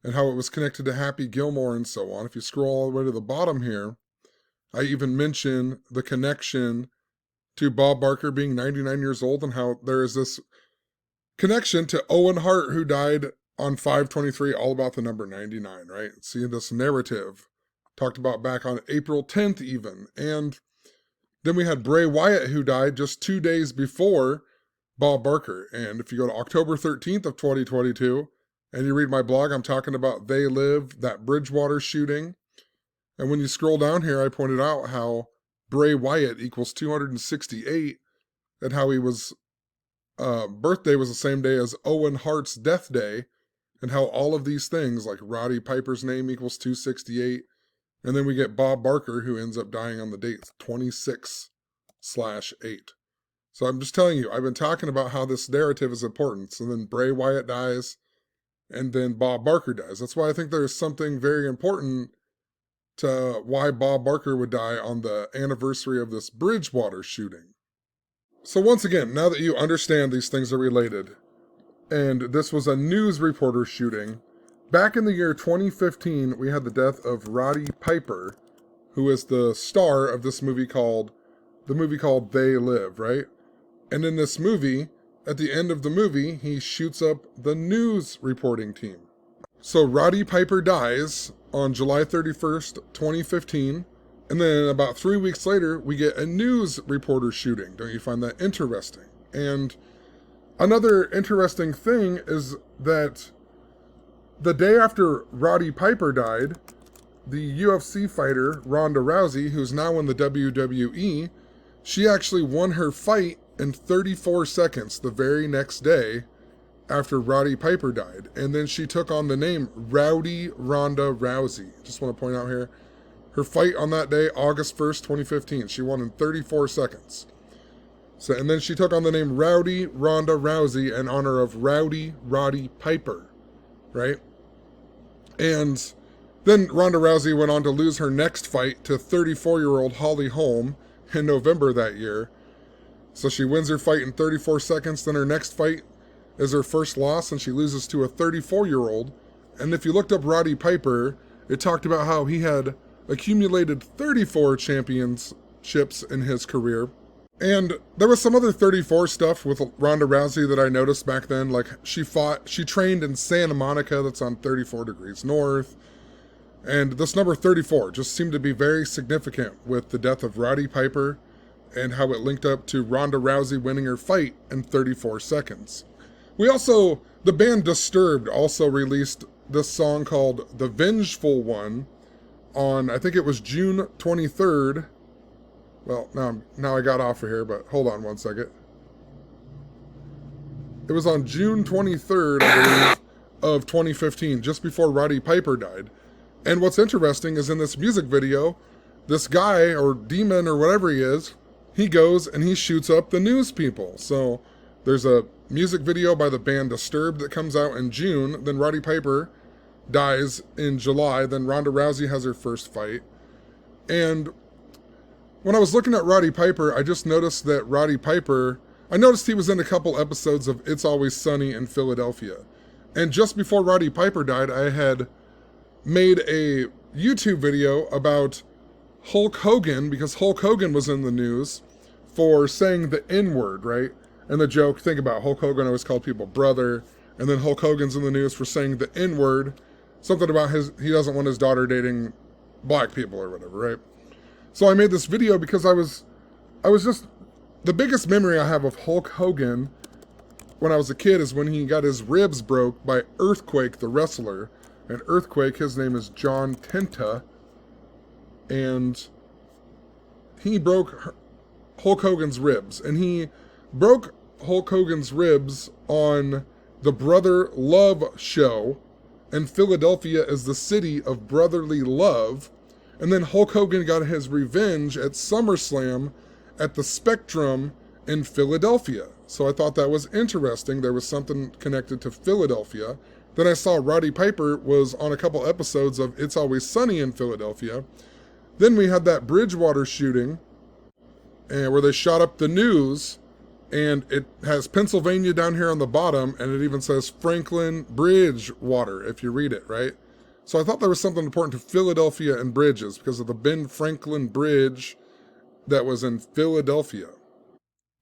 and how it was connected to Happy Gilmore and so on, if you scroll all the way to the bottom here, I even mention the connection to Bob Barker being 99 years old and how there is this connection to Owen Hart, who died on 5/23, all about the number 99, right? See this narrative talked about back on April 10th even. And then we had Bray Wyatt, who died just 2 days before Bob Barker. And if you go to October 13th of 2022 and you read my blog, I'm talking about They Live, that Bridgewater shooting. And when you scroll down here, I pointed out how Bray Wyatt equals 268 and how he was birthday was the same day as Owen Hart's death day, and how all of these things, like Roddy Piper's name equals 268, and then we get Bob Barker, who ends up dying on the date 26/8. So I'm just telling you, I've been talking about how this narrative is important. So then Bray Wyatt dies, and then Bob Barker dies. That's why I think there's something very important to why Bob Barker would die on the anniversary of this Bridgewater shooting. So once again, now that you understand these things are related, and this was a news reporter shooting, back in the year 2015, we had the death of Roddy Piper, who is the star of this movie called They Live, right? And in this movie, at the end of the movie, he shoots up the news reporting team. So Roddy Piper dies on July 31st, 2015. And then about 3 weeks later, we get a news reporter shooting. Don't you find that interesting? And another interesting thing is that the day after Roddy Piper died, the UFC fighter Ronda Rousey, who's now in the WWE, she actually won her fight in 34 seconds the very next day after Roddy Piper died. And then she took on the name Rowdy Ronda Rousey. Just want to point out here, her fight on that day, August 1st, 2015, she won in 34 seconds. So, and then she took on the name Rowdy Ronda Rousey in honor of Roddy Piper, right? And then Ronda Rousey went on to lose her next fight to 34-year-old Holly Holm in November that year. So she wins her fight in 34 seconds, then her next fight is her first loss, and she loses to a 34-year-old. And if you looked up Roddy Piper, it talked about how he had accumulated 34 championships in his career. And there was some other 34 stuff with Ronda Rousey that I noticed back then. Like she trained in Santa Monica, that's on 34 degrees north. And this number 34 just seemed to be very significant with the death of Roddy Piper and how it linked up to Ronda Rousey winning her fight in 34 seconds. The band Disturbed also released this song called The Vengeful One on, I think it was June 23rd. Well, now I got off of here, but hold on one second. It was on June 23rd, I believe, of 2015, just before Roddy Piper died. And what's interesting is in this music video, this guy, or demon, or whatever he is, he goes and he shoots up the news people. So there's a music video by the band Disturbed that comes out in June. Then Roddy Piper dies in July. Then Ronda Rousey has her first fight. And when I was looking at Roddy Piper, I just noticed that Roddy Piper, I noticed he was in a couple episodes of It's Always Sunny in Philadelphia. And just before Roddy Piper died, I had made a YouTube video about Hulk Hogan, because Hulk Hogan was in the news for saying the N-word, right? And the joke, think about Hulk Hogan always called people brother, and then Hulk Hogan's in the news for saying the N-word, something about he doesn't want his daughter dating black people or whatever, right? So I made this video because I was just, the biggest memory I have of Hulk Hogan when I was a kid is when he got his ribs broke by Earthquake, the wrestler. And Earthquake, his name is John Tenta, and he broke Hulk Hogan's ribs. And he broke Hulk Hogan's ribs on the Brother Love show, and Philadelphia is the city of brotherly love. And then Hulk Hogan got his revenge at SummerSlam at the Spectrum in Philadelphia. So I thought that was interesting. There was something connected to Philadelphia. Then I saw Roddy Piper was on a couple episodes of It's Always Sunny in Philadelphia. Then we had that Bridgewater shooting, where they shot up the news, and it has Pennsylvania down here on the bottom, and it even says Franklin Bridgewater if you read it, right? So I thought there was something important to Philadelphia and bridges because of the Ben Franklin Bridge that was in Philadelphia.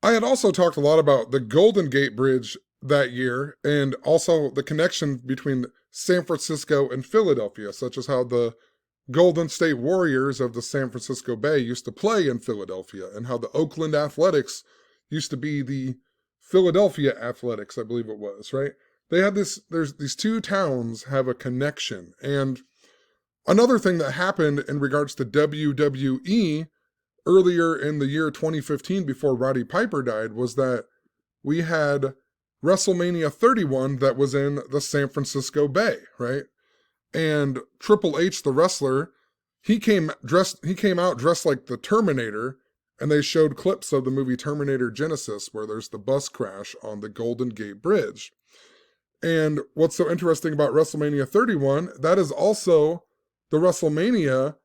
I had also talked a lot about the Golden Gate Bridge that year, and also the connection between San Francisco and Philadelphia, such as how the Golden State Warriors of the San Francisco Bay used to play in Philadelphia, and how the Oakland Athletics used to be the Philadelphia Athletics, I believe it was, right? They had these two towns have a connection. And another thing that happened in regards to WWE earlier in the year 2015, before Roddy Piper died, was that we had WrestleMania 31 that was in the San Francisco Bay, right? And Triple H, the wrestler, he came out dressed like the Terminator, and they showed clips of the movie Terminator Genesis where there's the bus crash on the Golden Gate Bridge. And what's so interesting about WrestleMania 31, that is also the WrestleMania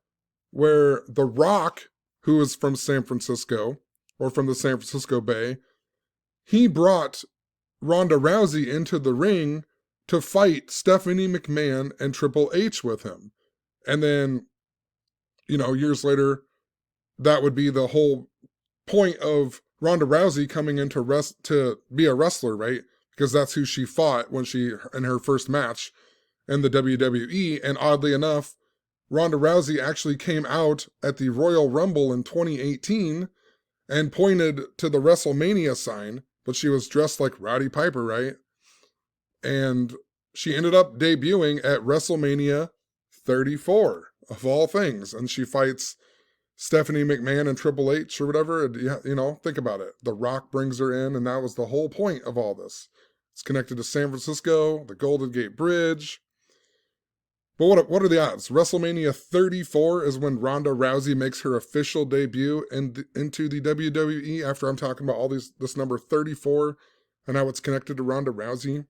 where The Rock, who is from San Francisco, or from the San Francisco Bay, he brought Ronda Rousey into the ring to fight Stephanie McMahon and Triple H with him. And then, years later, that would be the whole point of Ronda Rousey coming in to be a wrestler, right? Because that's who she fought in her first match in the WWE. And oddly enough, Ronda Rousey actually came out at the Royal Rumble in 2018 and pointed to the WrestleMania sign, but she was dressed like Roddy Piper, right? And she ended up debuting at WrestleMania 34, of all things. And she fights Stephanie McMahon and Triple H or whatever. And, think about it. The Rock brings her in, and that was the whole point of all this. It's connected to San Francisco, the Golden Gate Bridge. But what are the odds? WrestleMania 34 is when Ronda Rousey makes her official debut into the WWE, after I'm talking about this number 34 and how it's connected to Ronda Rousey.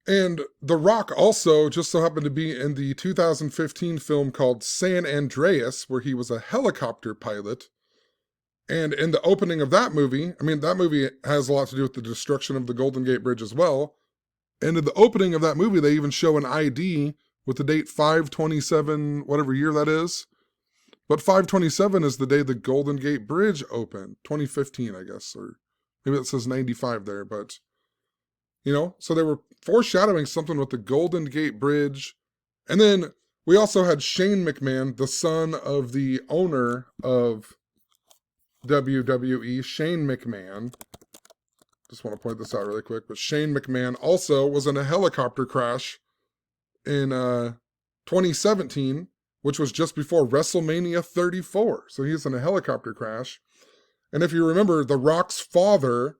And The Rock also just so happened to be in the 2015 film called San Andreas, where he was a helicopter pilot. And in the opening of that movie, that movie has a lot to do with the destruction of the Golden Gate Bridge as well. And in the opening of that movie, they even show an ID with the date 5/27, whatever year that is. But 5/27 is the day the Golden Gate Bridge opened, 2015, I guess, or maybe it says 95 there, but, so they were foreshadowing something with the Golden Gate Bridge. And then we also had Shane McMahon, the son of the owner of WWE, Shane McMahon. Just want to point this out really quick, but Shane McMahon also was in a helicopter crash in 2017, which was just before WrestleMania 34. So he's in a helicopter crash. And if you remember, The Rock's father,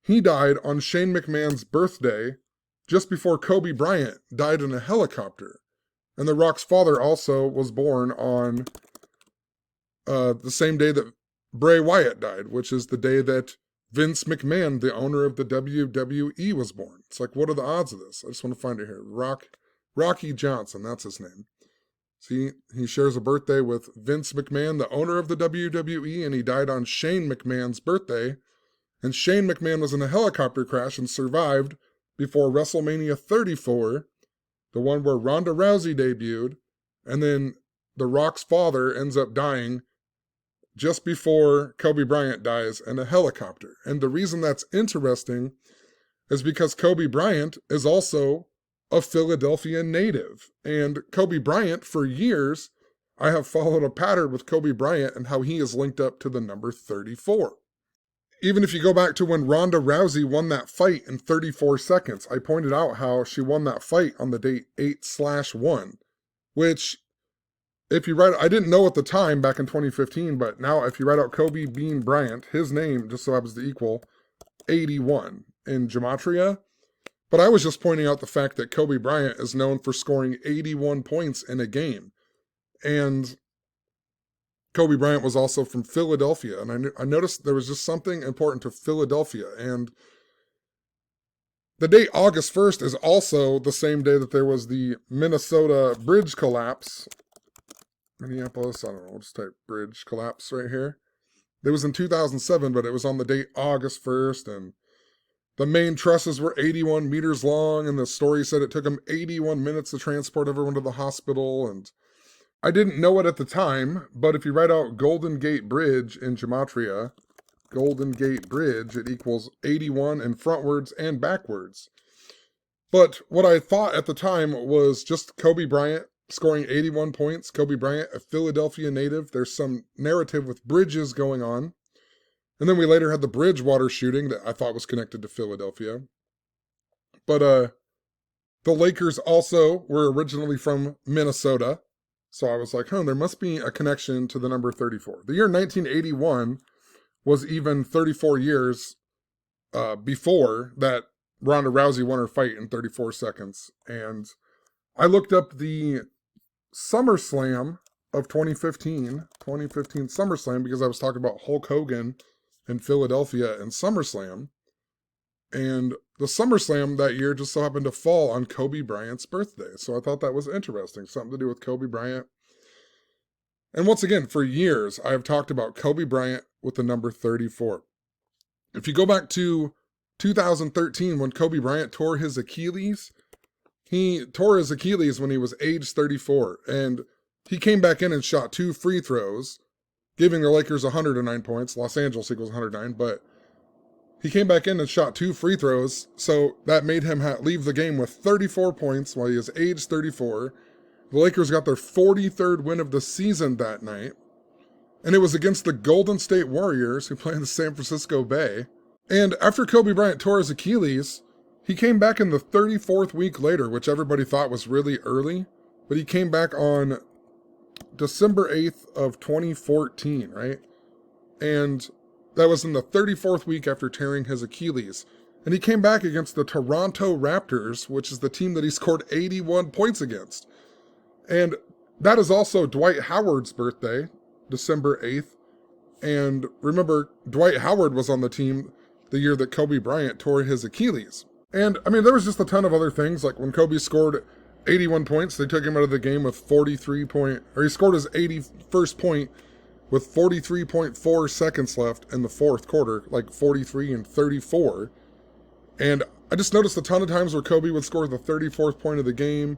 he died on Shane McMahon's birthday, just before Kobe Bryant died in a helicopter. And The Rock's father also was born on the same day that Bray Wyatt died, which is the day that Vince McMahon, the owner of the WWE, was born. It's like, what are the odds of this? I just want to find it here. Rocky Johnson, that's his name. See, he shares a birthday with Vince McMahon, the owner of the WWE, and he died on Shane McMahon's birthday. And Shane McMahon was in a helicopter crash and survived before WrestleMania 34, the one where Ronda Rousey debuted, and then The Rock's father ends up dying just before Kobe Bryant dies in a helicopter. And the reason that's interesting is because Kobe Bryant is also a Philadelphia native. And Kobe Bryant, for years, I have followed a pattern with Kobe Bryant and how he is linked up to the number 34. Even if you go back to when Ronda Rousey won that fight in 34 seconds, I pointed out how she won that fight on the date 8/1, which, if you write, I didn't know at the time back in 2015, but now if you write out Kobe Bean Bryant, his name just so happens to equal 81 in gematria. But I was just pointing out the fact that Kobe Bryant is known for scoring 81 points in a game. And Kobe Bryant was also from Philadelphia. And I noticed there was just something important to Philadelphia. And the date August 1st is also the same day that there was the Minnesota bridge collapse. Minneapolis, I don't know, we'll just type bridge collapse right here. It was in 2007, but it was on the date August 1st, and the main trusses were 81 meters long, and the story said it took them 81 minutes to transport everyone to the hospital, and I didn't know it at the time, but if you write out Golden Gate Bridge in gematria, Golden Gate Bridge, it equals 81 in frontwards and backwards. But what I thought at the time was just Kobe Bryant scoring 81 points. Kobe Bryant, a Philadelphia native. There's some narrative with bridges going on. And then we later had the Bridgewater shooting that I thought was connected to Philadelphia. But the Lakers also were originally from Minnesota. So I was like, there must be a connection to the number 34. The year 1981 was even 34 years before that Ronda Rousey won her fight in 34 seconds. And I looked up the SummerSlam of 2015 SummerSlam, because I was talking about Hulk Hogan in Philadelphia and SummerSlam. And the SummerSlam that year just so happened to fall on Kobe Bryant's birthday. So I thought that was interesting, something to do with Kobe Bryant. And once again, for years, I have talked about Kobe Bryant with the number 34. If you go back to 2013, when Kobe Bryant tore his Achilles, he tore his Achilles when he was age 34, and he came back in and shot 2 free throws, giving the Lakers 109 points. Los Angeles equals 109, but he came back in and shot 2 free throws, so that made him leave the game with 34 points while he was age 34. The Lakers got their 43rd win of the season that night, and it was against the Golden State Warriors, who play in the San Francisco Bay. And after Kobe Bryant tore his Achilles, he came back in the 34th week later, which everybody thought was really early, but he came back on December 8th of 2014, right? And that was in the 34th week after tearing his Achilles. And he came back against the Toronto Raptors, which is the team that he scored 81 points against. And that is also Dwight Howard's birthday, December 8th. And remember, Dwight Howard was on the team the year that Kobe Bryant tore his Achilles. And, I mean, there was just a ton of other things, like when Kobe scored 81 points, they took him out of the game with he scored his 81st point with 43.4 seconds left in the fourth quarter, like 43 and 34. And I just noticed a ton of times where Kobe would score the 34th point of the game.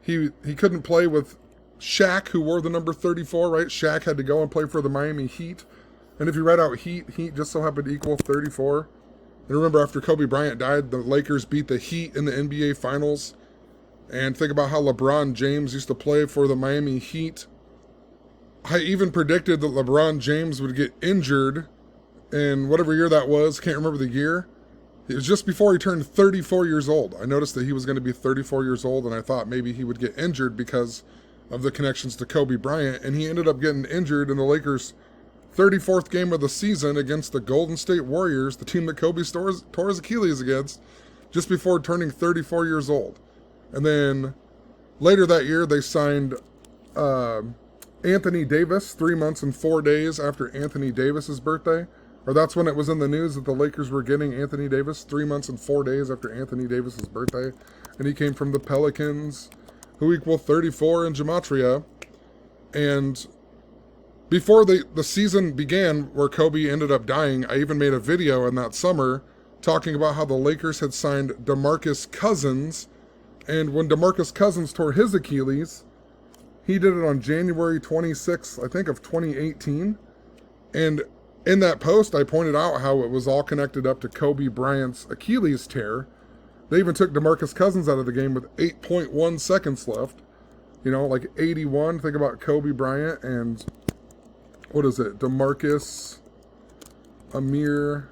He couldn't play with Shaq, who wore the number 34, right? Shaq had to go and play for the Miami Heat. And if you write out Heat just so happened to equal 34. And remember, after Kobe Bryant died, the Lakers beat the Heat in the NBA Finals. And think about how LeBron James used to play for the Miami Heat. I even predicted that LeBron James would get injured in whatever year that was. Can't remember the year. It was just before he turned 34 years old. I noticed that he was going to be 34 years old, and I thought maybe he would get injured because of the connections to Kobe Bryant. And he ended up getting injured in the Lakers' 34th game of the season against the Golden State Warriors, the team that Kobe tore his Achilles against, just before turning 34 years old. And then later that year, they signed Anthony Davis 3 months and 4 days after Anthony Davis's birthday. or that's when it was in the news that the Lakers were getting Anthony Davis 3 months and 4 days after Anthony Davis's birthday. And he came from the Pelicans, who equal 34 in gematria. And before the season began, where Kobe ended up dying, I even made a video in that summer talking about how the Lakers had signed DeMarcus Cousins. And when DeMarcus Cousins tore his Achilles, he did it on January 26th, I think, of 2018. And in that post, I pointed out how it was all connected up to Kobe Bryant's Achilles tear. They even took DeMarcus Cousins out of the game with 8.1 seconds left. You know, like 81. Think about Kobe Bryant and, what is it? DeMarcus Amir.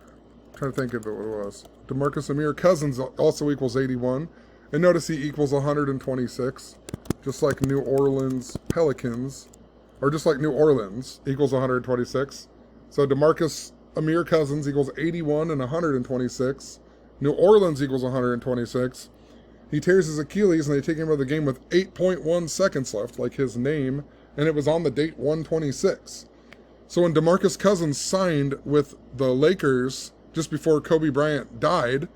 I'm trying to think of what it was. DeMarcus Amir Cousins also equals 81. And notice he equals 126. Just like New Orleans Pelicans. Or just like New Orleans equals 126. So DeMarcus Amir Cousins equals 81 and 126. New Orleans equals 126. He tears his Achilles and they take him out of the game with 8.1 seconds left, like his name, and it was on the date 126. So when DeMarcus Cousins signed with the Lakers just before Kobe Bryant died,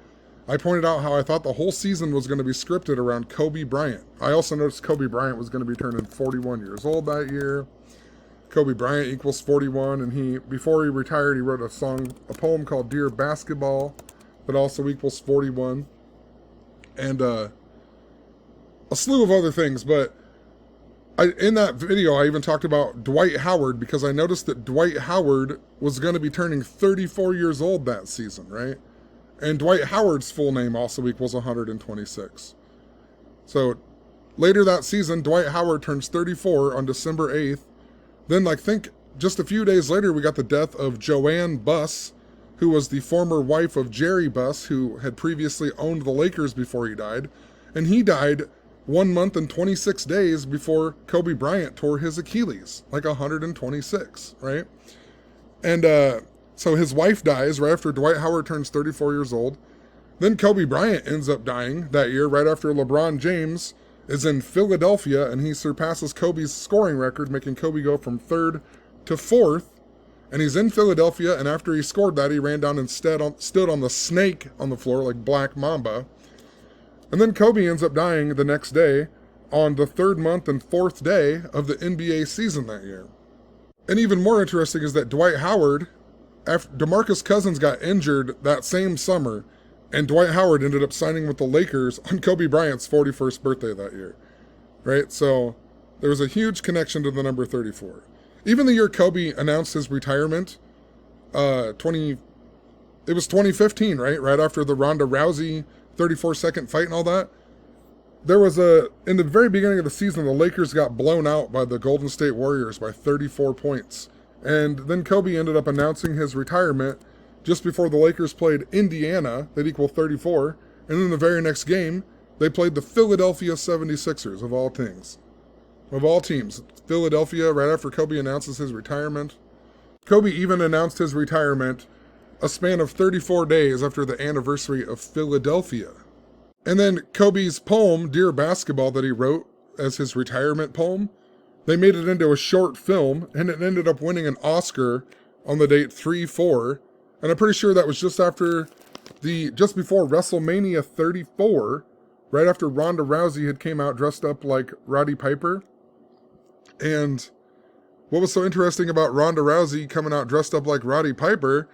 I pointed out how I thought the whole season was going to be scripted around Kobe Bryant. I also noticed Kobe Bryant was going to be turning 41 years old that year. Kobe Bryant equals 41, and before he retired, he wrote a poem called Dear Basketball that also equals 41. And a slew of other things, but in that video, I even talked about Dwight Howard because I noticed that Dwight Howard was going to be turning 34 years old that season, right? And Dwight Howard's full name also equals 126. So later that season, Dwight Howard turns 34 on December 8th. Then, I think just a few days later, we got the death of Joanne Buss, who was the former wife of Jerry Buss, who had previously owned the Lakers before he died. And he died 1 month and 26 days before Kobe Bryant tore his Achilles, like 126, right? And so his wife dies right after Dwight Howard turns 34 years old. Then Kobe Bryant ends up dying that year right after LeBron James is in Philadelphia, and he surpasses Kobe's scoring record, making Kobe go from 3rd to 4th. And he's in Philadelphia, and after he scored that, he ran down and stood on the snake on the floor like Black Mamba. And then Kobe ends up dying the next day on the 3rd month and 4th day of the NBA season that year. And even more interesting is that Dwight Howard, after DeMarcus Cousins got injured that same summer, and Dwight Howard ended up signing with the Lakers on Kobe Bryant's 41st birthday that year, right? So there was a huge connection to the number 34. Even the year Kobe announced his retirement, it was 2015, right? Right after the Ronda Rousey 34-second fight and all that. There was in the very beginning of the season, the Lakers got blown out by the Golden State Warriors by 34 points. And then Kobe ended up announcing his retirement just before the Lakers played Indiana, that equal 34, and then the very next game, they played the Philadelphia 76ers, of all things. Of all teams, Philadelphia, right after Kobe announces his retirement. Kobe even announced his retirement a span of 34 days after the anniversary of Philadelphia. And then Kobe's poem, Dear Basketball, that he wrote as his retirement poem, they made it into a short film, and it ended up winning an Oscar on the date 3/4. And I'm pretty sure that was just before WrestleMania 34, right after Ronda Rousey had came out dressed up like Roddy Piper. And what was so interesting about Ronda Rousey coming out dressed up like Roddy Piper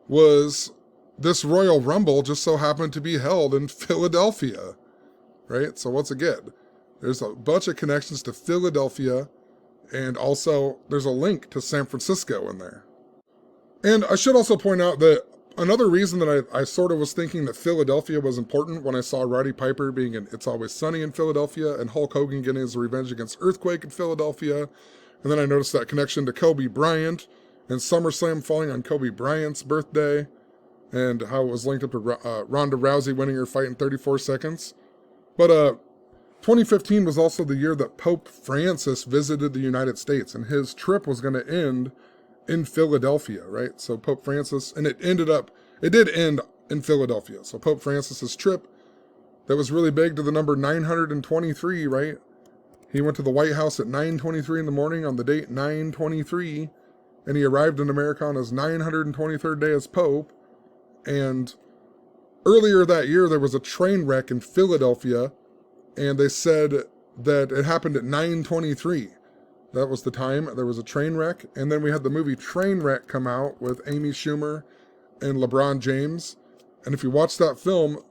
was this Royal Rumble just so happened to be held in Philadelphia, right? So once again, there's a bunch of connections to Philadelphia, and also there's a link to San Francisco in there. And I should also point out that another reason that I sort of was thinking that Philadelphia was important when I saw Roddy Piper being in It's Always Sunny in Philadelphia and Hulk Hogan getting his revenge against Earthquake in Philadelphia. And then I noticed that connection to Kobe Bryant and SummerSlam falling on Kobe Bryant's birthday and how it was linked up to Ronda Rousey winning her fight in 34 seconds. But 2015 was also the year that Pope Francis visited the United States, and his trip was going to end in Philadelphia, right? So Pope Francis, and it did end in Philadelphia. So Pope Francis's trip, that was really big, to the number 923, right? He went to the White House at 9:23 in the morning on the date 9/23, and he arrived in America on his 923rd day as Pope. And earlier that year, there was a train wreck in Philadelphia, and they said that it happened at 9:23. That was the time. There was a train wreck, and then we had the movie Trainwreck come out with Amy Schumer and LeBron James. And if you watch that film,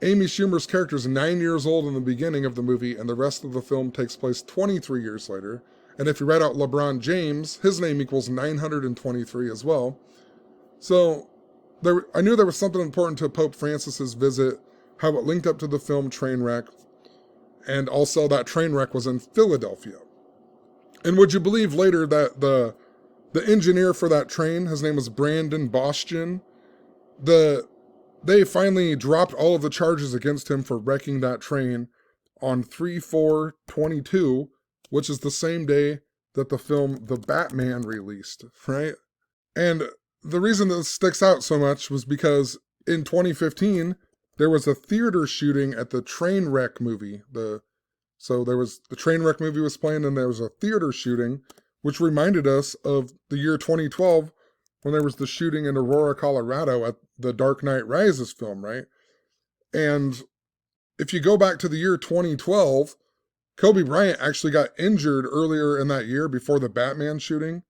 Amy Schumer's character is 9 years old in the beginning of the movie, and the rest of the film takes place 23 years later. And if you write out LeBron James, his name equals 923 as well. So I knew there was something important to Pope Francis's visit, how it linked up to the film Trainwreck, and also that train wreck was in Philadelphia. And would you believe later that the engineer for that train, his name was Brandon Bostian, they finally dropped all of the charges against him for wrecking that train on 3/4/22, which is the same day that the film The Batman released, right? And the reason this sticks out so much was because in 2015, there was a theater shooting at the Trainwreck movie. So there was the Trainwreck movie was playing, and there was a theater shooting, which reminded us of the year 2012 when there was the shooting in Aurora, Colorado at the Dark Knight Rises film, right? And if you go back to the year 2012, Kobe Bryant actually got injured earlier in that year before the Batman shooting,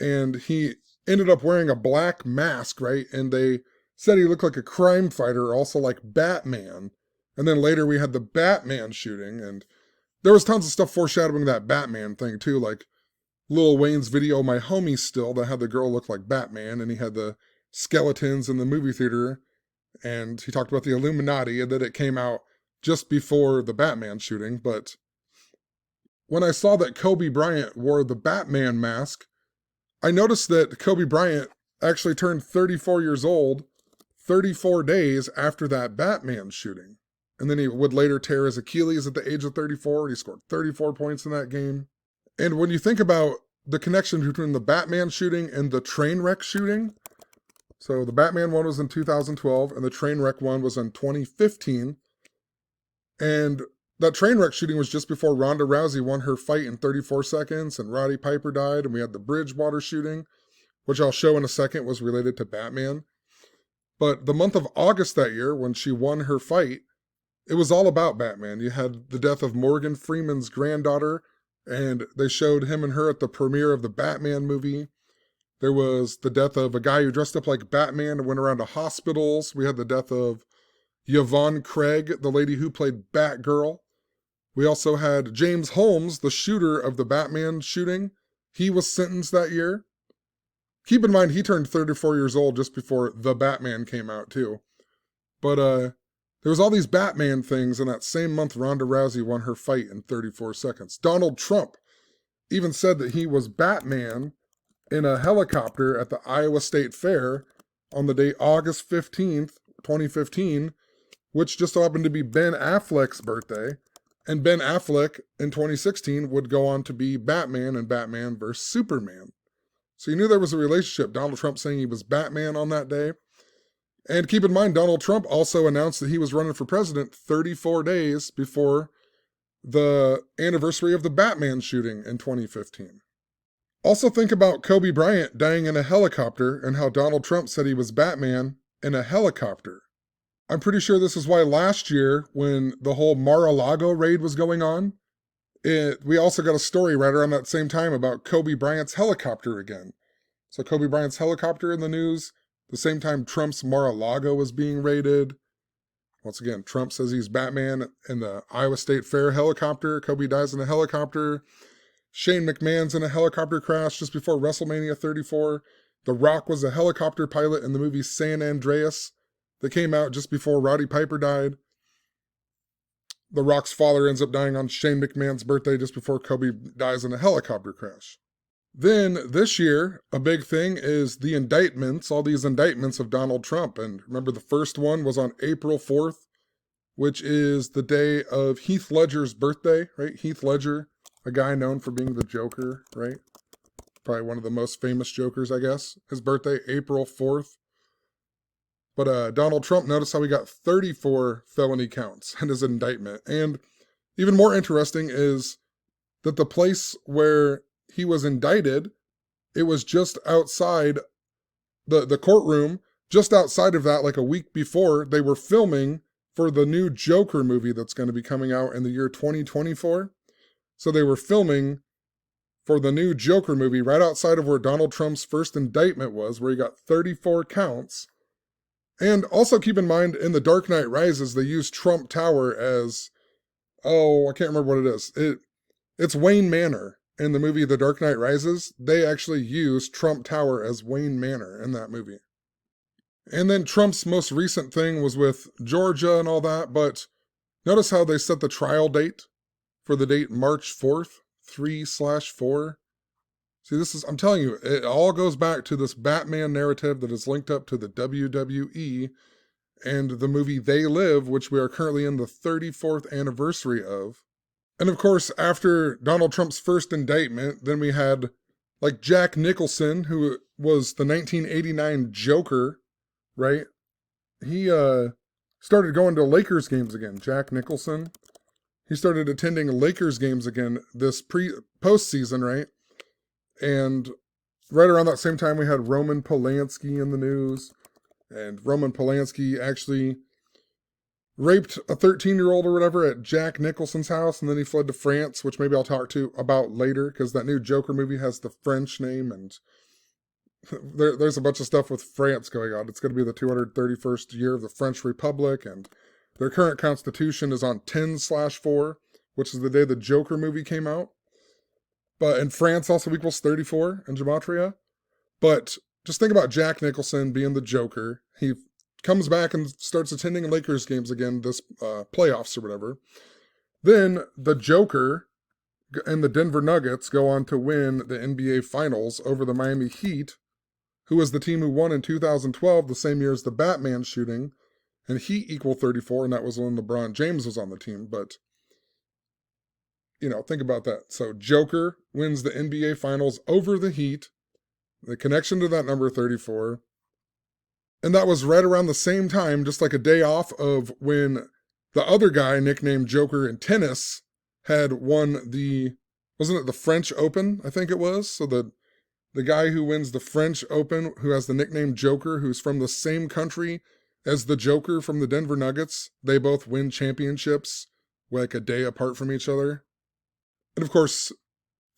and he ended up wearing a black mask, right? And they said he looked like a crime fighter, also like Batman. And then later we had the Batman shooting, and there was tons of stuff foreshadowing that Batman thing too, like Lil Wayne's video, My Homie Still, that had the girl look like Batman, and he had the skeletons in the movie theater, and he talked about the Illuminati, and that it came out just before the Batman shooting. But when I saw that Kobe Bryant wore the Batman mask, I noticed that Kobe Bryant actually turned 34 years old 34 days after that Batman shooting. And then he would later tear his Achilles at the age of 34. He scored 34 points in that game. And when you think about the connection between the Batman shooting and the Trainwreck shooting, so the Batman one was in 2012 and the Trainwreck one was in 2015. And that Trainwreck shooting was just before Ronda Rousey won her fight in 34 seconds and Roddy Piper died. And we had the Bridgewater shooting, which I'll show in a second, was related to Batman. But the month of August that year, when she won her fight, it was all about Batman. You had the death of Morgan Freeman's granddaughter, and they showed him and her at the premiere of the Batman movie. There was the death of a guy who dressed up like Batman and went around to hospitals. We had the death of Yvonne Craig, the lady who played Batgirl. We also had James Holmes, the shooter of the Batman shooting. He was sentenced that year. Keep in mind, he turned 34 years old just before The Batman came out, too. But there was all these Batman things, and that same month, Ronda Rousey won her fight in 34 seconds. Donald Trump even said that he was Batman in a helicopter at the Iowa State Fair on the day August 15th, 2015, which just so happened to be Ben Affleck's birthday. And Ben Affleck in 2016 would go on to be Batman in Batman vs. Superman. So you knew there was a relationship. Donald Trump saying he was Batman on that day. And keep in mind, Donald Trump also announced that he was running for president 34 days before the anniversary of the Batman shooting in 2015. Also think about Kobe Bryant dying in a helicopter and how Donald Trump said he was Batman in a helicopter. I'm pretty sure this is why last year, when the whole Mar-a-Lago raid was going on, we also got a story right around that same time about Kobe Bryant's helicopter again. So Kobe Bryant's helicopter in the news, the same time Trump's Mar-a-Lago was being raided. Once again, Trump says he's Batman in the Iowa State Fair helicopter. Kobe dies in a helicopter. Shane McMahon's in a helicopter crash just before WrestleMania 34. The Rock was a helicopter pilot in the movie San Andreas that came out just before Roddy Piper died. The Rock's father ends up dying on Shane McMahon's birthday just before Kobe dies in a helicopter crash. Then this year, a big thing is the indictments, all these indictments of Donald Trump. And remember, the first one was on April 4th, which is the day of Heath Ledger's birthday, right? Heath Ledger, a guy known for being the Joker, right? Probably one of the most famous Jokers, I guess. His birthday, April 4th. But Donald Trump, notice how he got 34 felony counts in his indictment. And even more interesting is that the place where he was indicted it was just outside the courtroom, just outside of that, like a week before, they were filming for the new Joker movie that's going to be coming out in the year 2024. So they were filming for the new Joker movie right outside of where Donald Trump's first indictment was, where he got 34 counts. And also keep in mind, in The Dark Knight Rises, they used Trump Tower as, I can't remember what it is. It's Wayne Manor. In the movie The Dark Knight Rises, they actually used Trump Tower as Wayne Manor in that movie. And then Trump's most recent thing was with Georgia and all that, but notice how they set the trial date for the date March 4th, 3/4. See, I'm telling you, it all goes back to this Batman narrative that is linked up to the WWE and the movie They Live, which we are currently in the 34th anniversary of. And of course, after Donald Trump's first indictment, then we had like Jack Nicholson, who was the 1989 Joker, right? He started going to Lakers games again. Jack Nicholson. He started attending Lakers games again this postseason, right? And right around that same time, we had Roman Polanski in the news. And Roman Polanski actually raped a 13-year-old or whatever at Jack Nicholson's house, and then he fled to France, which maybe I'll talk to about later, because that new Joker movie has the French name, and there's a bunch of stuff with France going on. It's going to be the 231st year of the French Republic, and their current constitution is on 10/4, which is the day the Joker movie came out. But in France also equals 34 in gematria. But just think about Jack Nicholson being the Joker. He comes back and starts attending Lakers games again, this playoffs or whatever. Then the Joker and the Denver Nuggets go on to win the NBA Finals over the Miami Heat, who was the team who won in 2012, the same year as the Batman shooting, and Heat equal 34, and that was when LeBron James was on the team. But, think about that. So Joker wins the NBA Finals over the Heat, the connection to that number 34. And that was right around the same time, just like a day off of when the other guy, nicknamed Joker in tennis, had won wasn't it the French Open, I think it was? So the guy who wins the French Open, who has the nickname Joker, who's from the same country as the Joker from the Denver Nuggets, they both win championships like a day apart from each other. And of course,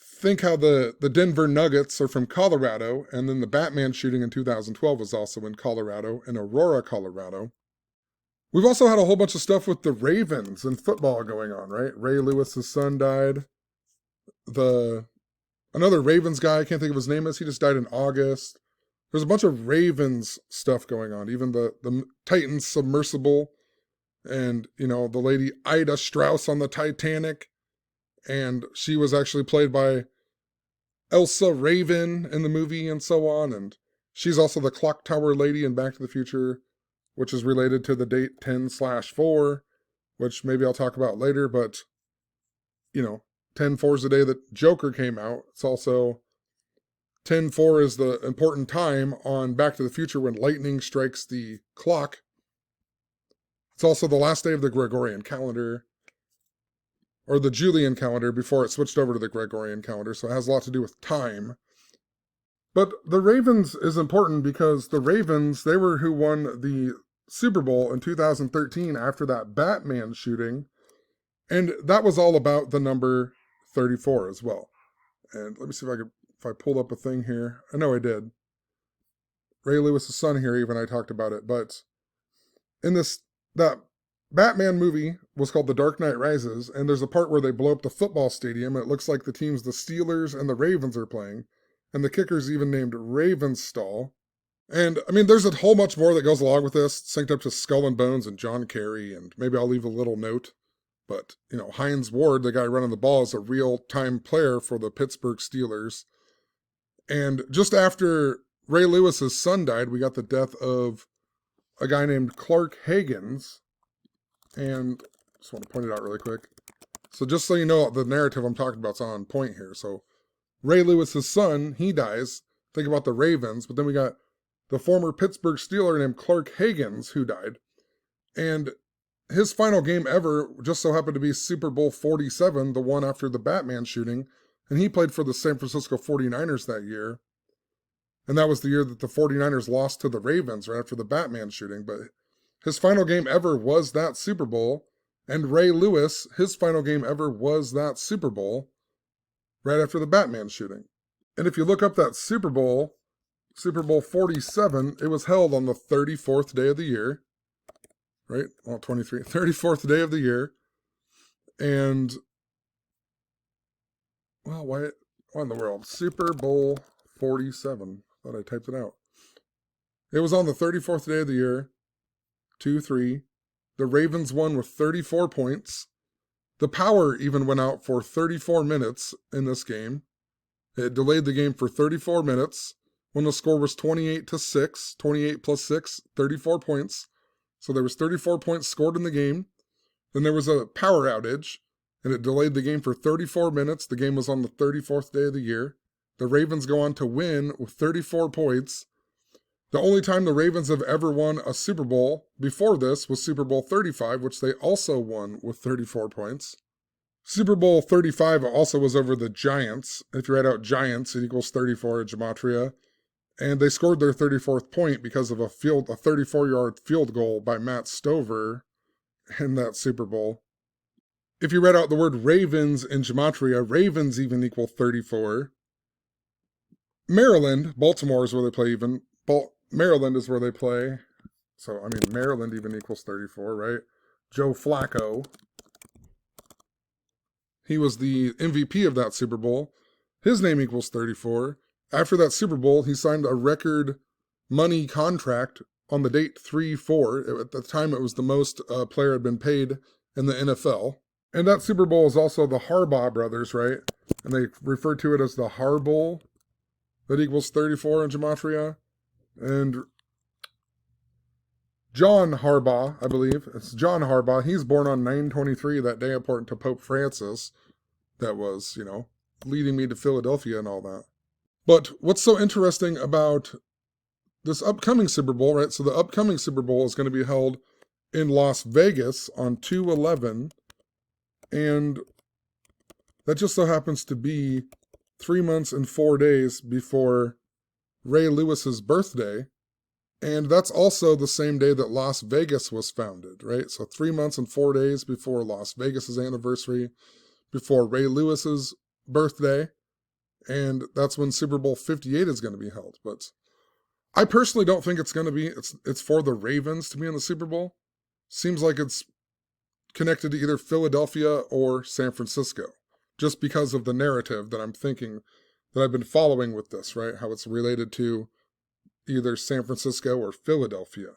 think how the Denver Nuggets are from Colorado, and then the Batman shooting in 2012 was also in Colorado, in Aurora, Colorado. We've also had a whole bunch of stuff with the Ravens and football going on, right? Ray Lewis's son died. Another Ravens guy, I can't think of his name he just died in August. There's a bunch of Ravens stuff going on. Even the Titans submersible, and, the lady Ida Strauss on the Titanic. And she was actually played by Elsa Raven in the movie and so on. And she's also the clock tower lady in Back to the Future, which is related to the date 10/4, which maybe I'll talk about later. But, 10/4 is the day that Joker came out. It's also 10/4 is the important time on Back to the Future when lightning strikes the clock. It's also the last day of the Gregorian calendar, or the Julian calendar, before it switched over to the Gregorian calendar, so it has a lot to do with time. But the Ravens is important because the Ravens, they were who won the Super Bowl in 2013 after that Batman shooting, and that was all about the number 34 as well. And let me see if I pulled up a thing here. I know I did. Ray Lewis's son here, even I talked about it, but in that Batman movie was called The Dark Knight Rises, and there's a part where they blow up the football stadium, and it looks like the teams the Steelers and the Ravens are playing, and the kicker's even named Ravenstall. And, there's a whole much more that goes along with this, synced up to Skull and Bones and John Kerry, and maybe I'll leave a little note. But, Hines Ward, the guy running the ball, is a real-time player for the Pittsburgh Steelers. And just after Ray Lewis's son died, we got the death of a guy named Clark Higgins. And I just want to point it out really quick. So just so you know, the narrative I'm talking about is on point here. So Ray Lewis's son, he dies. Think about the Ravens. But then we got the former Pittsburgh Steeler named Clark Higgins who died. And his final game ever just so happened to be Super Bowl 47, the one after the Batman shooting. And he played for the San Francisco 49ers that year. And that was the year that the 49ers lost to the Ravens right after the Batman shooting. But his final game ever was that Super Bowl. And Ray Lewis, his final game ever was that Super Bowl right after the Batman shooting. And if you look up that Super Bowl 47, it was held on the 34th day of the year. Right? Well, 34th day of the year. And, well, why in the world? Super Bowl 47. Thought I typed it out. It was on the 34th day of the year. 2-3. The Ravens won with 34 points. The power even went out for 34 minutes in this game. It delayed the game for 34 minutes when the score was 28-6. 28 plus 6, 34 points. So there was 34 points scored in the game. Then there was a power outage, and it delayed the game for 34 minutes. The game was on the 34th day of the year. The Ravens go on to win with 34 points. The only time the Ravens have ever won a Super Bowl before this was Super Bowl 35, which they also won with 34 points. Super Bowl 35 also was over the Giants. If you write out Giants, it equals 34 in gematria. And they scored their 34th point because of a 34-yard field goal by Matt Stover in that Super Bowl. If you read out the word Ravens in gematria, Ravens even equal 34. Maryland, Baltimore is where they play even. Maryland is where they play. So, Maryland even equals 34, right? Joe Flacco. He was the MVP of that Super Bowl. His name equals 34. After that Super Bowl, he signed a record money contract on the date 3-4. At the time, it was the most a player had been paid in the NFL. And that Super Bowl is also the Harbaugh brothers, right? And they refer to it as the Har Bowl. That equals 34 in gematria. And John Harbaugh, I believe. It's John Harbaugh. He's born on 9/23, that day important to Pope Francis. That was, leading me to Philadelphia and all that. But what's so interesting about this upcoming Super Bowl, right? So the upcoming Super Bowl is going to be held in Las Vegas on 2/11. And that just so happens to be 3 months and 4 days before Ray Lewis's birthday. And that's also the same day that Las Vegas was founded, right? So 3 months and 4 days before Las Vegas's anniversary, before Ray Lewis's birthday. And that's when Super Bowl 58 is going to be held. But I personally don't think it's going to be, it's for the Ravens to be in the Super Bowl. Seems like it's connected to either Philadelphia or San Francisco, just because of the narrative that I'm thinking, that I've been following with this, right? How it's related to either San Francisco or Philadelphia.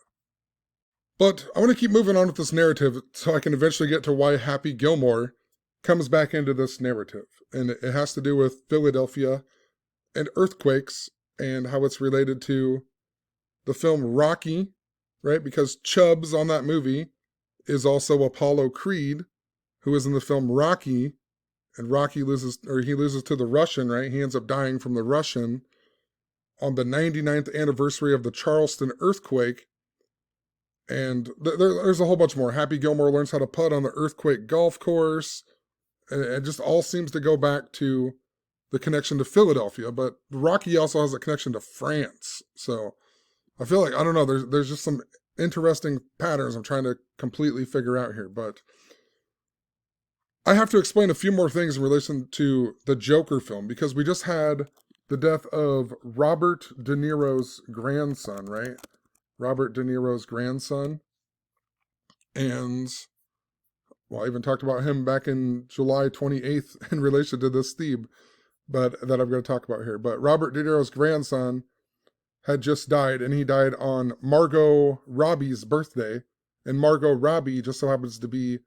But I want to keep moving on with this narrative so I can eventually get to why Happy Gilmore comes back into this narrative. And it has to do with Philadelphia and earthquakes and how it's related to the film Rocky, right? Because Chubbs on that movie is also Apollo Creed, who is in the film Rocky, and Rocky loses to the Russian, right? He ends up dying from the Russian on the 99th anniversary of the Charleston earthquake. And there's a whole bunch more. Happy Gilmore learns how to putt on the earthquake golf course. And it just all seems to go back to the connection to Philadelphia. But Rocky also has a connection to France. So I feel like, I don't know, there's just some interesting patterns I'm trying to completely figure out here. But I have to explain a few more things in relation to the Joker film, because we just had the death of Robert De Niro's grandson, right? Robert De Niro's grandson. And, well, I even talked about him back in July 28th in relation to this theme, but that I'm going to talk about here. But Robert De Niro's grandson had just died, and he died on Margot Robbie's birthday. And Margot Robbie just so happens to be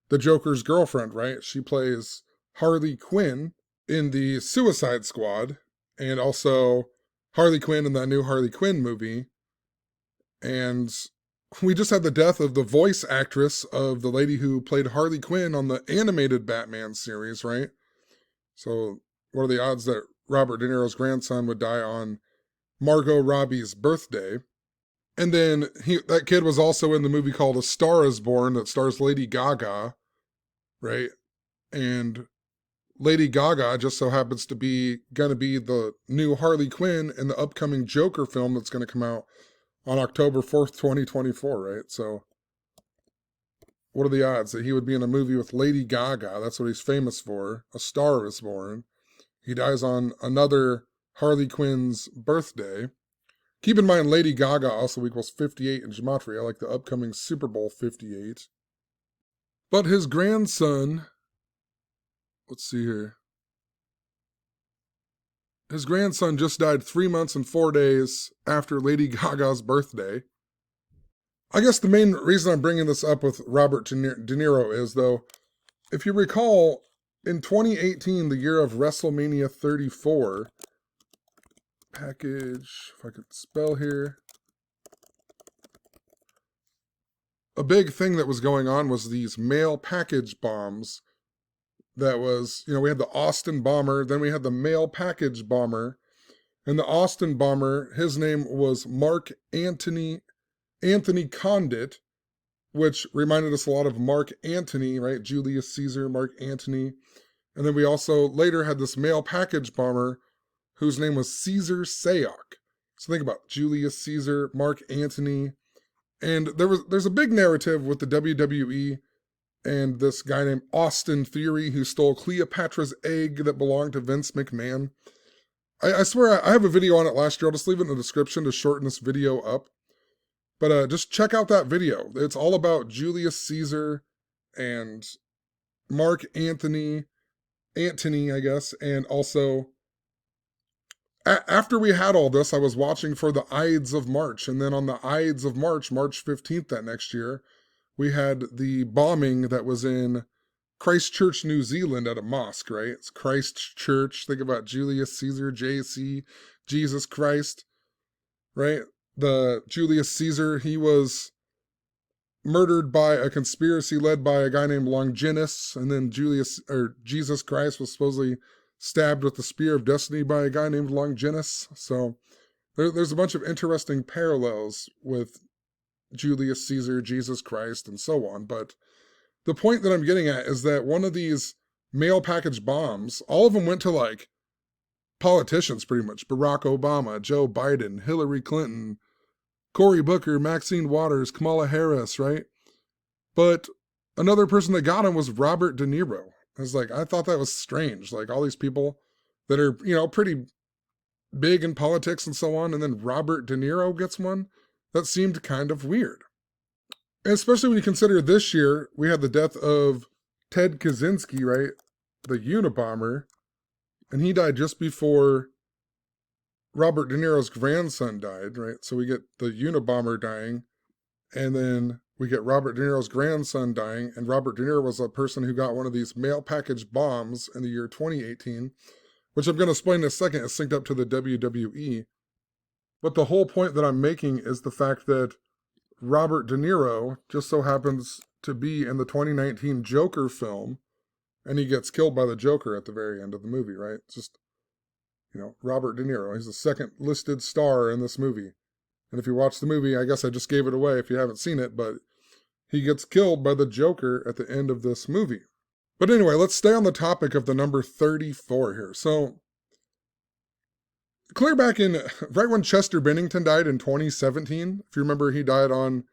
the Joker's girlfriend, right? She plays Harley Quinn in the Suicide Squad, and also Harley Quinn in that new Harley Quinn movie. And we just had the death of the voice actress of the lady who played Harley Quinn on the animated Batman series, right? So what are the odds that Robert De Niro's grandson would die on Margot Robbie's birthday? And then that kid was also in the movie called A Star Is Born that stars Lady Gaga, right? And Lady Gaga just so happens to be going to be the new Harley Quinn in the upcoming Joker film that's going to come out on October 4th, 2024, right? So what are the odds that he would be in a movie with Lady Gaga? That's what he's famous for. A Star is Born. He dies on another Harley Quinn's birthday. Keep in mind, Lady Gaga also equals 58 in gematria, like the upcoming Super Bowl 58. But his grandson, let's see here. His grandson just died 3 months and 4 days after Lady Gaga's birthday. I guess the main reason I'm bringing this up with Robert De Niro is, though, if you recall, in 2018, the year of WrestleMania 34, package, if I could spell here, a big thing that was going on was these mail package bombs. That was, we had the Austin bomber, then we had the mail package bomber, and the Austin bomber, his name was Mark Anthony Condit, which reminded us a lot of Mark Antony, right? Julius Caesar, Mark Antony. And then we also later had this mail package bomber whose name was Caesar Sayok. So think about Julius Caesar, Mark Antony. And there's a big narrative with the WWE and this guy named Austin Theory who stole Cleopatra's egg that belonged to Vince McMahon. I swear I have a video on it last year. I'll just leave it in the description to shorten this video up. But just check out that video. It's all about Julius Caesar and Mark Antony, I guess. And also, after we had all this, I was watching for the Ides of March. And then on the Ides of March, March 15th that next year, we had the bombing that was in Christchurch, New Zealand at a mosque, right? It's Christchurch. Think about Julius Caesar, JC, Jesus Christ, right? The Julius Caesar, he was murdered by a conspiracy led by a guy named Longinus, and then Jesus Christ was supposedly stabbed with the spear of destiny by a guy named Longinus. So there's a bunch of interesting parallels with Julius Caesar, Jesus Christ, and so on. But the point that I'm getting at is that one of these mail package bombs, all of them went to like politicians pretty much. Barack Obama, Joe Biden, Hillary Clinton, Cory Booker, Maxine Waters, Kamala Harris, right? But another person that got him was Robert De Niro. I thought that was strange. Like all these people that are, pretty big in politics and so on, and then Robert De Niro gets one. That seemed kind of weird. And especially when you consider this year, we had the death of Ted Kaczynski, right? The Unabomber. And he died just before Robert De Niro's grandson died, right? So we get the Unabomber dying, and then we get Robert De Niro's grandson dying, and Robert De Niro was a person who got one of these mail package bombs in the year 2018, which I'm going to explain in a second is synced up to the WWE. But the whole point that I'm making is the fact that Robert De Niro just so happens to be in the 2019 Joker film, and he gets killed by the Joker at the very end of the movie, right? It's just, Robert De Niro. He's the second listed star in this movie. And if you watch the movie, I guess I just gave it away if you haven't seen it, but he gets killed by the Joker at the end of this movie. But anyway, let's stay on the topic of the number 34 here. So, clear back in, right when Chester Bennington died in 2017, if you remember, he died on,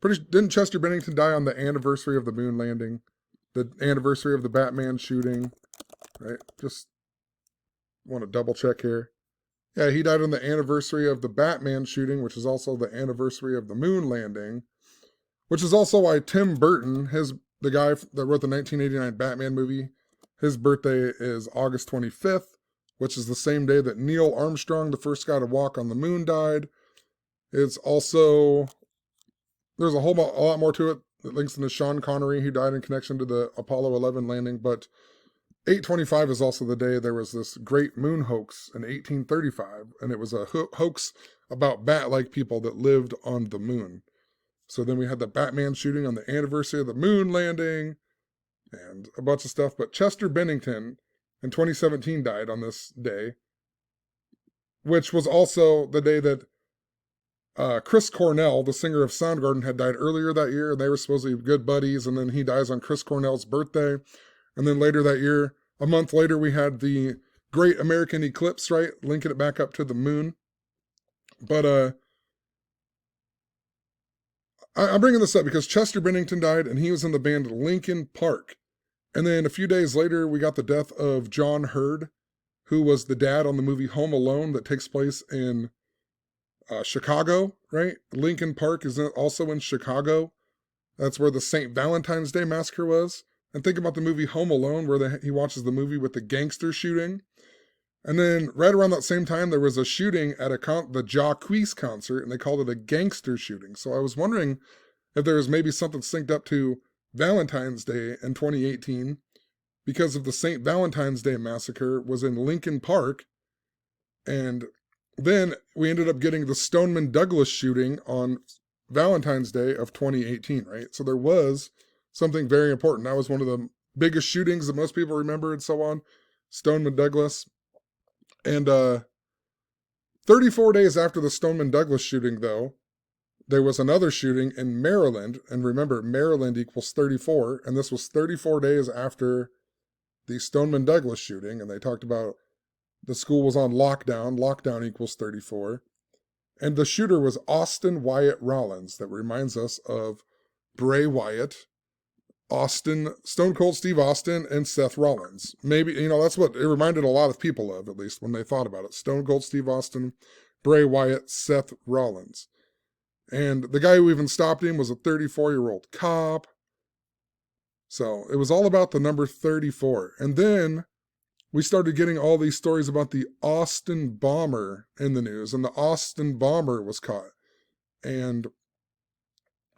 didn't Chester Bennington die on the anniversary of the moon landing? The anniversary of the Batman shooting, right? Just want to double check here. Yeah, he died on the anniversary of the Batman shooting, which is also the anniversary of the moon landing, which is also why Tim Burton, the guy that wrote the 1989 Batman movie, his birthday is August 25th, which is the same day that Neil Armstrong, the first guy to walk on the moon, died. It's also, there's a lot more to it that links into Sean Connery, who died in connection to the Apollo 11 landing, but 8/25 is also the day there was this great moon hoax in 1835, and it was a hoax about bat-like people that lived on the moon. So then we had the Batman shooting on the anniversary of the moon landing, and a bunch of stuff, but Chester Bennington in 2017 died on this day, which was also the day that Chris Cornell, the singer of Soundgarden, had died earlier that year, and they were supposedly good buddies, and then he dies on Chris Cornell's birthday. And then later that year, A month later, we had the Great American Eclipse, right? Linking it back up to the moon. But I'm bringing this up because Chester Bennington died, and he was in the band Linkin Park. And then a few days later, we got the death of John Hurd, who was the dad on the movie Home Alone that takes place in Chicago, right? Linkin Park is also in Chicago. That's where the St. Valentine's Day Massacre was. And think about the movie Home Alone, where he watches the movie with the gangster shooting. And then right around that same time, there was a shooting at the Jacquees concert, and they called it a gangster shooting. So I was wondering if there was maybe something synced up to Valentine's Day in 2018, because of the St. Valentine's Day Massacre was in Lincoln Park. And then we ended up getting the Stoneman Douglas shooting on Valentine's Day of 2018, right? So there was something very important. That was one of the biggest shootings that most people remember and so on. Stoneman Douglas. And 34 days after the Stoneman Douglas shooting, though, there was another shooting in Maryland. And remember, Maryland equals 34. And this was 34 days after the Stoneman Douglas shooting. And they talked about the school was on lockdown. Lockdown equals 34. And the shooter was Austin Wyatt Rollins. That reminds us of Bray Wyatt, Stone Cold Steve Austin, and Seth Rollins. Maybe, that's what it reminded a lot of people of, at least when they thought about it. Stone Cold Steve Austin, Bray Wyatt, Seth Rollins. And the guy who even stopped him was a 34-year-old cop. So it was all about the number 34. And then we started getting all these stories about the Austin bomber in the news, and the Austin bomber was caught. And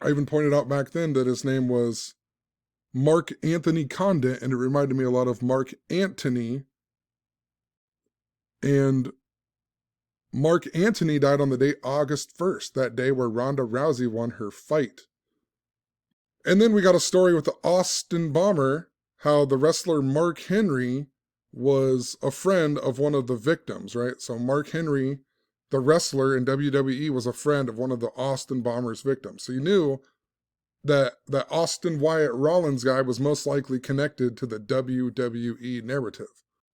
I even pointed out back then that his name was Mark Anthony Condit, and it reminded me a lot of Mark Antony. And Mark Antony died on the day August 1st, that day where Ronda Rousey won her fight. And then we got a story with the Austin bomber, how the wrestler Mark Henry was a friend of one of the victims, right? So Mark Henry, the wrestler in WWE, was a friend of one of the Austin bomber's victims. So you knew that Austin Wyatt Rollins guy was most likely connected to the WWE narrative.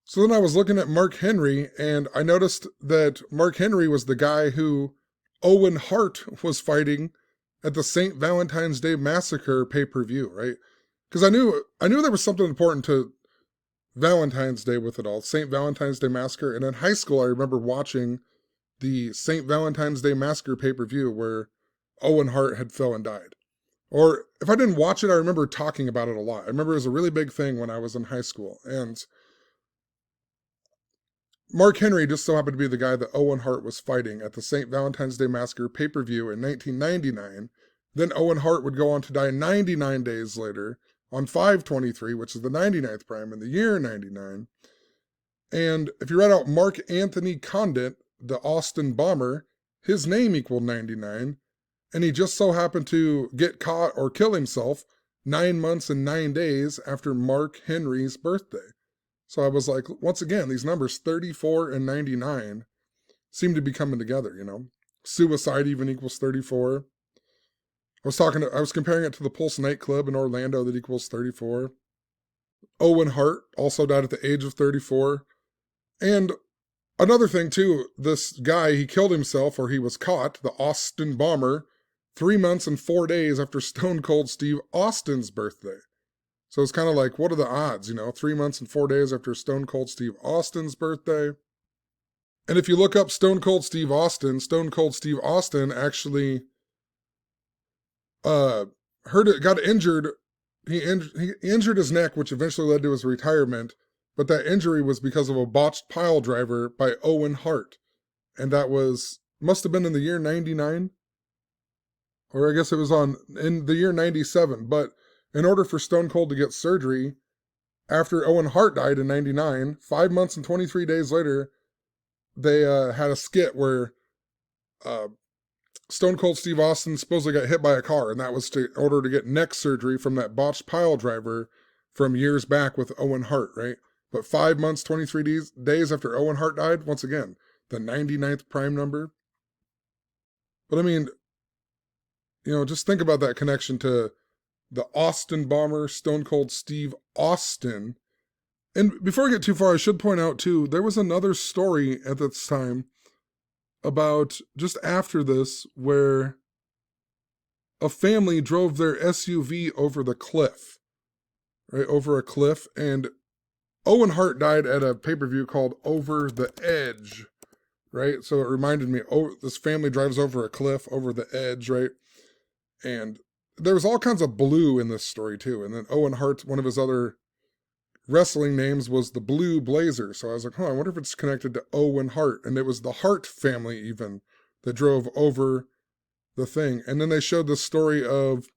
So then I was looking at Mark Henry, and I noticed that Mark Henry was the guy who Owen Hart was fighting at the St. Valentine's Day Massacre pay-per-view, right? Because I knew there was something important to Valentine's Day with it all, St. Valentine's Day Massacre. And in high school, I remember watching the St. Valentine's Day Massacre pay-per-view where Owen Hart had fell and died. Or if I didn't watch it, I remember talking about it a lot. I remember it was a really big thing when I was in high school. And Mark Henry just so happened to be the guy that Owen Hart was fighting at the St. Valentine's Day Massacre pay-per-view in 1999. Then Owen Hart would go on to die 99 days later on 5/23, which is the 99th prime in the year 99. And if you read out Mark Anthony Condit, the Austin bomber, his name equaled 99. And he just so happened to get caught or kill himself 9 months and 9 days after Mark Henry's birthday. So I was like, once again, these numbers 34 and 99 seem to be coming together, Suicide even equals 34. I was comparing it to the Pulse nightclub in Orlando that equals 34. Owen Hart also died at the age of 34. And another thing too, this guy, he killed himself, or he was caught, the Austin bomber, 3 months and 4 days after Stone Cold Steve Austin's birthday. So it's kind of like, what are the odds, 3 months and 4 days after Stone Cold Steve Austin's birthday? And if you look up Stone Cold Steve Austin actually got injured. He injured his neck, which eventually led to his retirement. But that injury was because of a botched pile driver by Owen Hart. And that must have been in the year 99. Or I guess it was in the year 97. But in order for Stone Cold to get surgery, after Owen Hart died in 99, 5 months and 23 days later, they had a skit where Stone Cold Steve Austin supposedly got hit by a car, and that was in order to get neck surgery from that botched pile driver from years back with Owen Hart, right? But 5 months, 23 days after Owen Hart died, once again, the 99th prime number. But I mean, just think about that connection to the Austin bomber, Stone Cold Steve Austin, And before I get too far, I should point out too, there was another story at this time about just after this where a family drove their SUV over the cliff, right? Over a cliff. And Owen Hart died at a pay-per-view called Over the Edge, right? So it reminded me, oh, this family drives over a cliff, over the edge, right? And there was all kinds of blue in this story too. And then Owen Hart, one of his other wrestling names was the Blue Blazer. So I was like, I wonder if it's connected to Owen Hart. And it was the Hart family even that drove over the thing. And then they showed the story of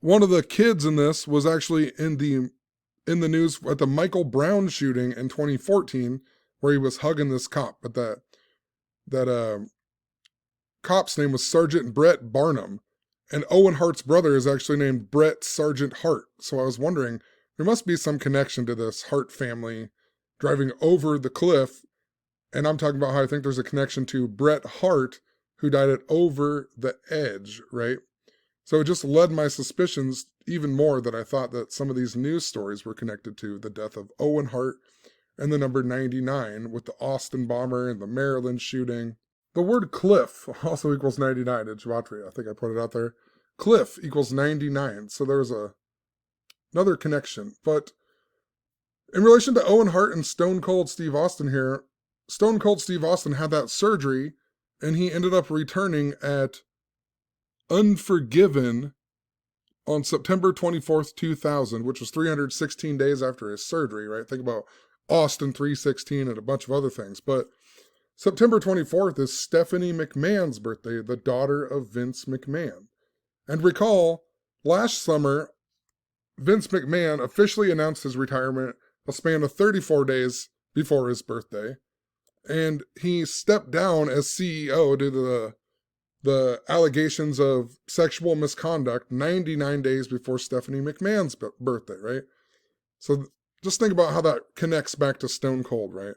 one of the kids in this was actually in the news at the Michael Brown shooting in 2014, where he was hugging this cop. But that cop's name was Sergeant Brett Barnum. And Owen Hart's brother is actually named Brett Sergeant Hart. So I was wondering, there must be some connection to this Hart family driving over the cliff. And I'm talking about how I think there's a connection to Bret Hart, who died at Over the Edge, right? So it just led my suspicions even more that I thought that some of these news stories were connected to the death of Owen Hart and the number 99 with the Austin bomber and the Maryland shooting. The word cliff also equals 99 in gematria. I think I put it out there. Cliff equals 99. So there was another connection. But in relation to Owen Hart and Stone Cold Steve Austin here, Stone Cold Steve Austin had that surgery and he ended up returning at Unforgiven on September 24th, 2000, which was 316 days after his surgery, right? Think about Austin 316 and a bunch of other things. But September 24th is Stephanie McMahon's birthday, the daughter of Vince McMahon. And recall, last summer, Vince McMahon officially announced his retirement a span of 34 days before his birthday. And he stepped down as CEO due to the allegations of sexual misconduct 99 days before Stephanie McMahon's birthday, right? So just think about how that connects back to Stone Cold, right?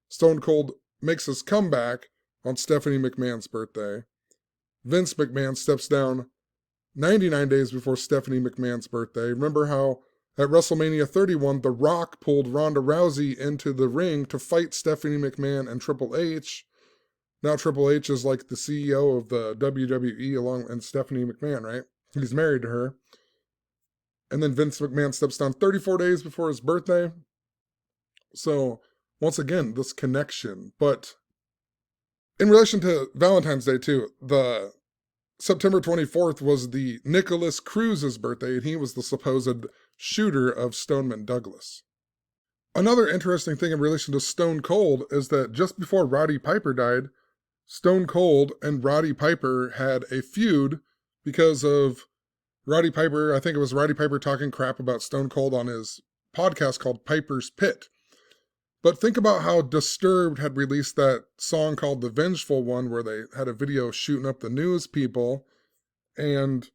Stone Cold makes his comeback on Stephanie McMahon's birthday. Vince McMahon steps down 99 days before Stephanie McMahon's birthday. Remember how at WrestleMania 31, The Rock pulled Ronda Rousey into the ring to fight Stephanie McMahon and Triple H. Now Triple H is like the CEO of the WWE and Stephanie McMahon, right? He's married to her. And then Vince McMahon steps down 34 days before his birthday. So, once again, this connection. But in relation to Valentine's Day, too, the September 24th was the Nicholas Cruz's birthday, and he was the supposed shooter of Stoneman Douglas. Another interesting thing in relation to Stone Cold is that just before Roddy Piper died, Stone Cold and Roddy Piper had a feud because of Roddy Piper. I think it was Roddy Piper talking crap about Stone Cold on his podcast called Piper's Pit. But think about how Disturbed had released that song called The Vengeful One, where they had a video shooting up the news people. And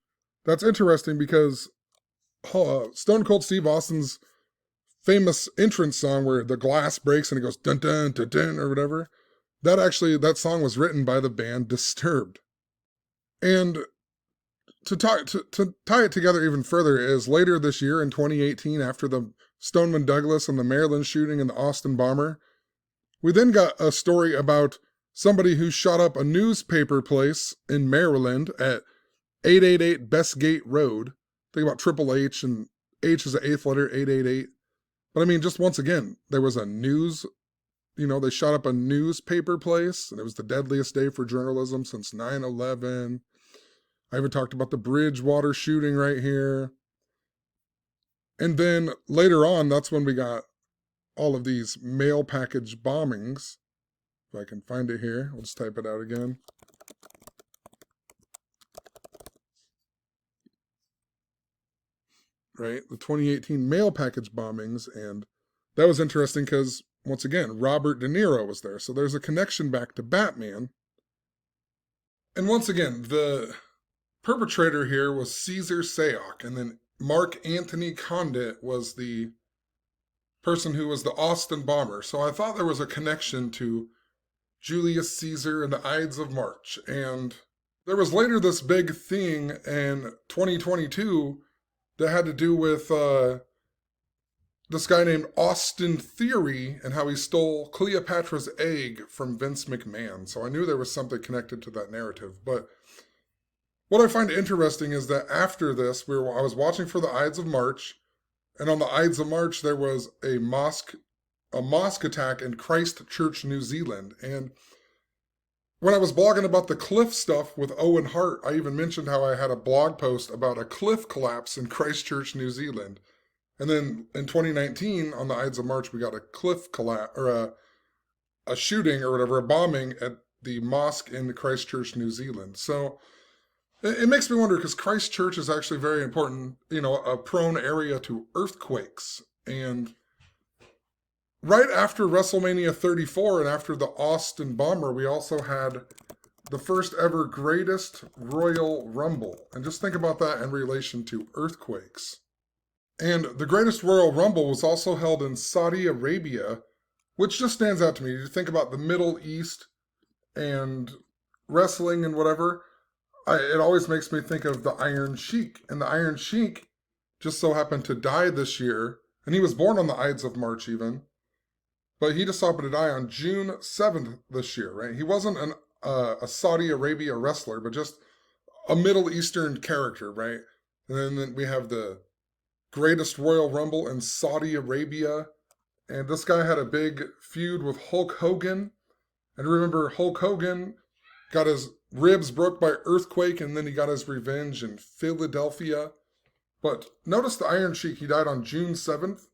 that's interesting because Stone Cold Steve Austin's famous entrance song where the glass breaks and it goes dun dun dun dun or whatever, that song was written by the band Disturbed. And to tie it together even further is later this year in 2018, after the Stoneman Douglas and the Maryland shooting and the Austin bomber, we then got a story about somebody who shot up a newspaper place in Maryland at 888 Bestgate Road. Think about Triple H, and H is the eighth letter, 888. But I mean, just once again, there was a they shot up a newspaper place, and it was the deadliest day for journalism since 9/11. I even talked about the Bridgewater shooting right here. And then later on, that's when we got all of these mail package bombings. If I can find it here, I'll just type it out again. Right, the 2018 mail package bombings, and that was interesting because, once again, Robert De Niro was there, so there's a connection back to Batman. And once again, the perpetrator here was Caesar Sayoc, and then Mark Anthony Condit was the person who was the Austin bomber. So I thought there was a connection to Julius Caesar and the Ides of March. And there was later this big thing in 2022 that had to do with the this guy named Austin Theory and how he stole Cleopatra's egg from Vince McMahon. So I knew there was something connected to that narrative. But what I find interesting is that after this, I was watching for the Ides of March, and on the Ides of March there was a mosque attack in Christchurch, New Zealand. And when I was blogging about the cliff stuff with Owen Hart, I even mentioned how I had a blog post about a cliff collapse in Christchurch, New Zealand. And then in 2019, on the Ides of March, we got a cliff collapse, or a shooting or whatever, a bombing at the mosque in Christchurch, New Zealand. So it makes me wonder, because Christchurch is actually very important, a prone area to earthquakes. And right after WrestleMania 34 and after the Austin Bomber, we also had the first ever Greatest Royal Rumble. And just think about that in relation to earthquakes. And the Greatest Royal Rumble was also held in Saudi Arabia, which just stands out to me. You think about the Middle East and wrestling and whatever, it always makes me think of the Iron Sheik. And the Iron Sheik just so happened to die this year, and he was born on the Ides of March even, but he just happened to die on June 7th this year, right? He wasn't a Saudi Arabia wrestler, but just a Middle Eastern character, right? And then we have the Greatest Royal Rumble in Saudi Arabia. And this guy had a big feud with Hulk Hogan. And remember, Hulk Hogan got his ribs broke by earthquake, and then he got his revenge in Philadelphia. But notice the Iron Sheik, he died on June 7th.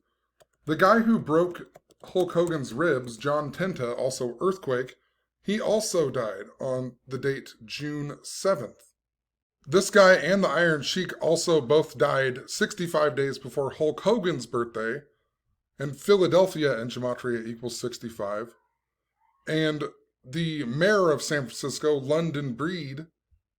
The guy who broke Hulk Hogan's ribs, John Tenta, also earthquake, he also died on the date June 7th. This guy and the Iron Sheik also both died 65 days before Hulk Hogan's birthday, and Philadelphia in gematria equals 65. And the mayor of San Francisco, London Breed,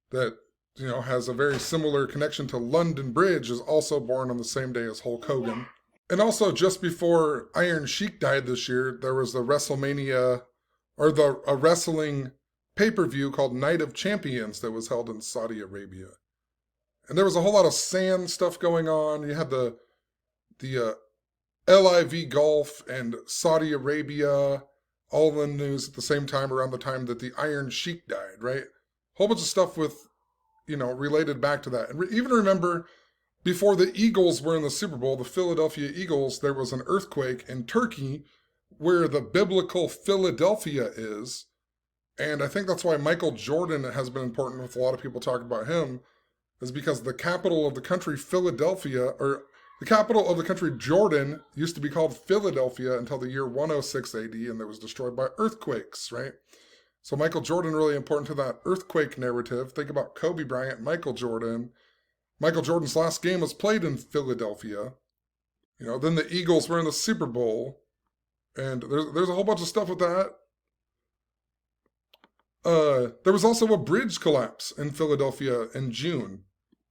that has a very similar connection to London Bridge, is also born on the same day as Hulk Hogan. And also, just before Iron Sheik died this year, there was the WrestleMania, or a wrestling pay-per-view called Night of Champions that was held in Saudi Arabia. And there was a whole lot of sand stuff going on. You had the LIV Golf and Saudi Arabia all in the news at the same time, around the time that the Iron Sheik died, right? Whole bunch of stuff with, related back to that. And even remember, before the Eagles were in the Super Bowl, the Philadelphia Eagles, there was an earthquake in Turkey where the biblical Philadelphia is. And I think that's why Michael Jordan has been important with a lot of people talking about him, is because the capital of the country, Philadelphia, or the capital of the country, Jordan, used to be called Philadelphia until the year 106 AD, and that was destroyed by earthquakes, right? So Michael Jordan, really important to that earthquake narrative. Think about Kobe Bryant, Michael Jordan. Michael Jordan's last game was played in Philadelphia. Then the Eagles were in the Super Bowl, and there's a whole bunch of stuff with that. There was also a bridge collapse in Philadelphia in June.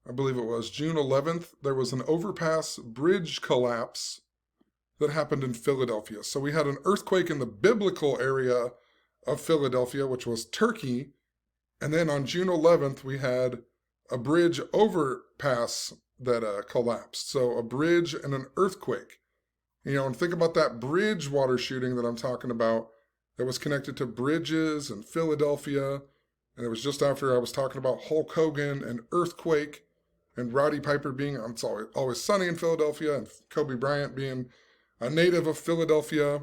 I believe it was June 11th. There was an overpass bridge collapse that happened in Philadelphia. So we had an earthquake in the biblical area of Philadelphia, which was Turkey. And then on June 11th, we had a bridge overpass that collapsed. So a bridge and an earthquake. And think about that Bridgewater shooting that I'm talking about that was connected to bridges in Philadelphia. And it was just after I was talking about Hulk Hogan and earthquake and Roddy Piper being It's Always Sunny in Philadelphia, and Kobe Bryant being a native of Philadelphia.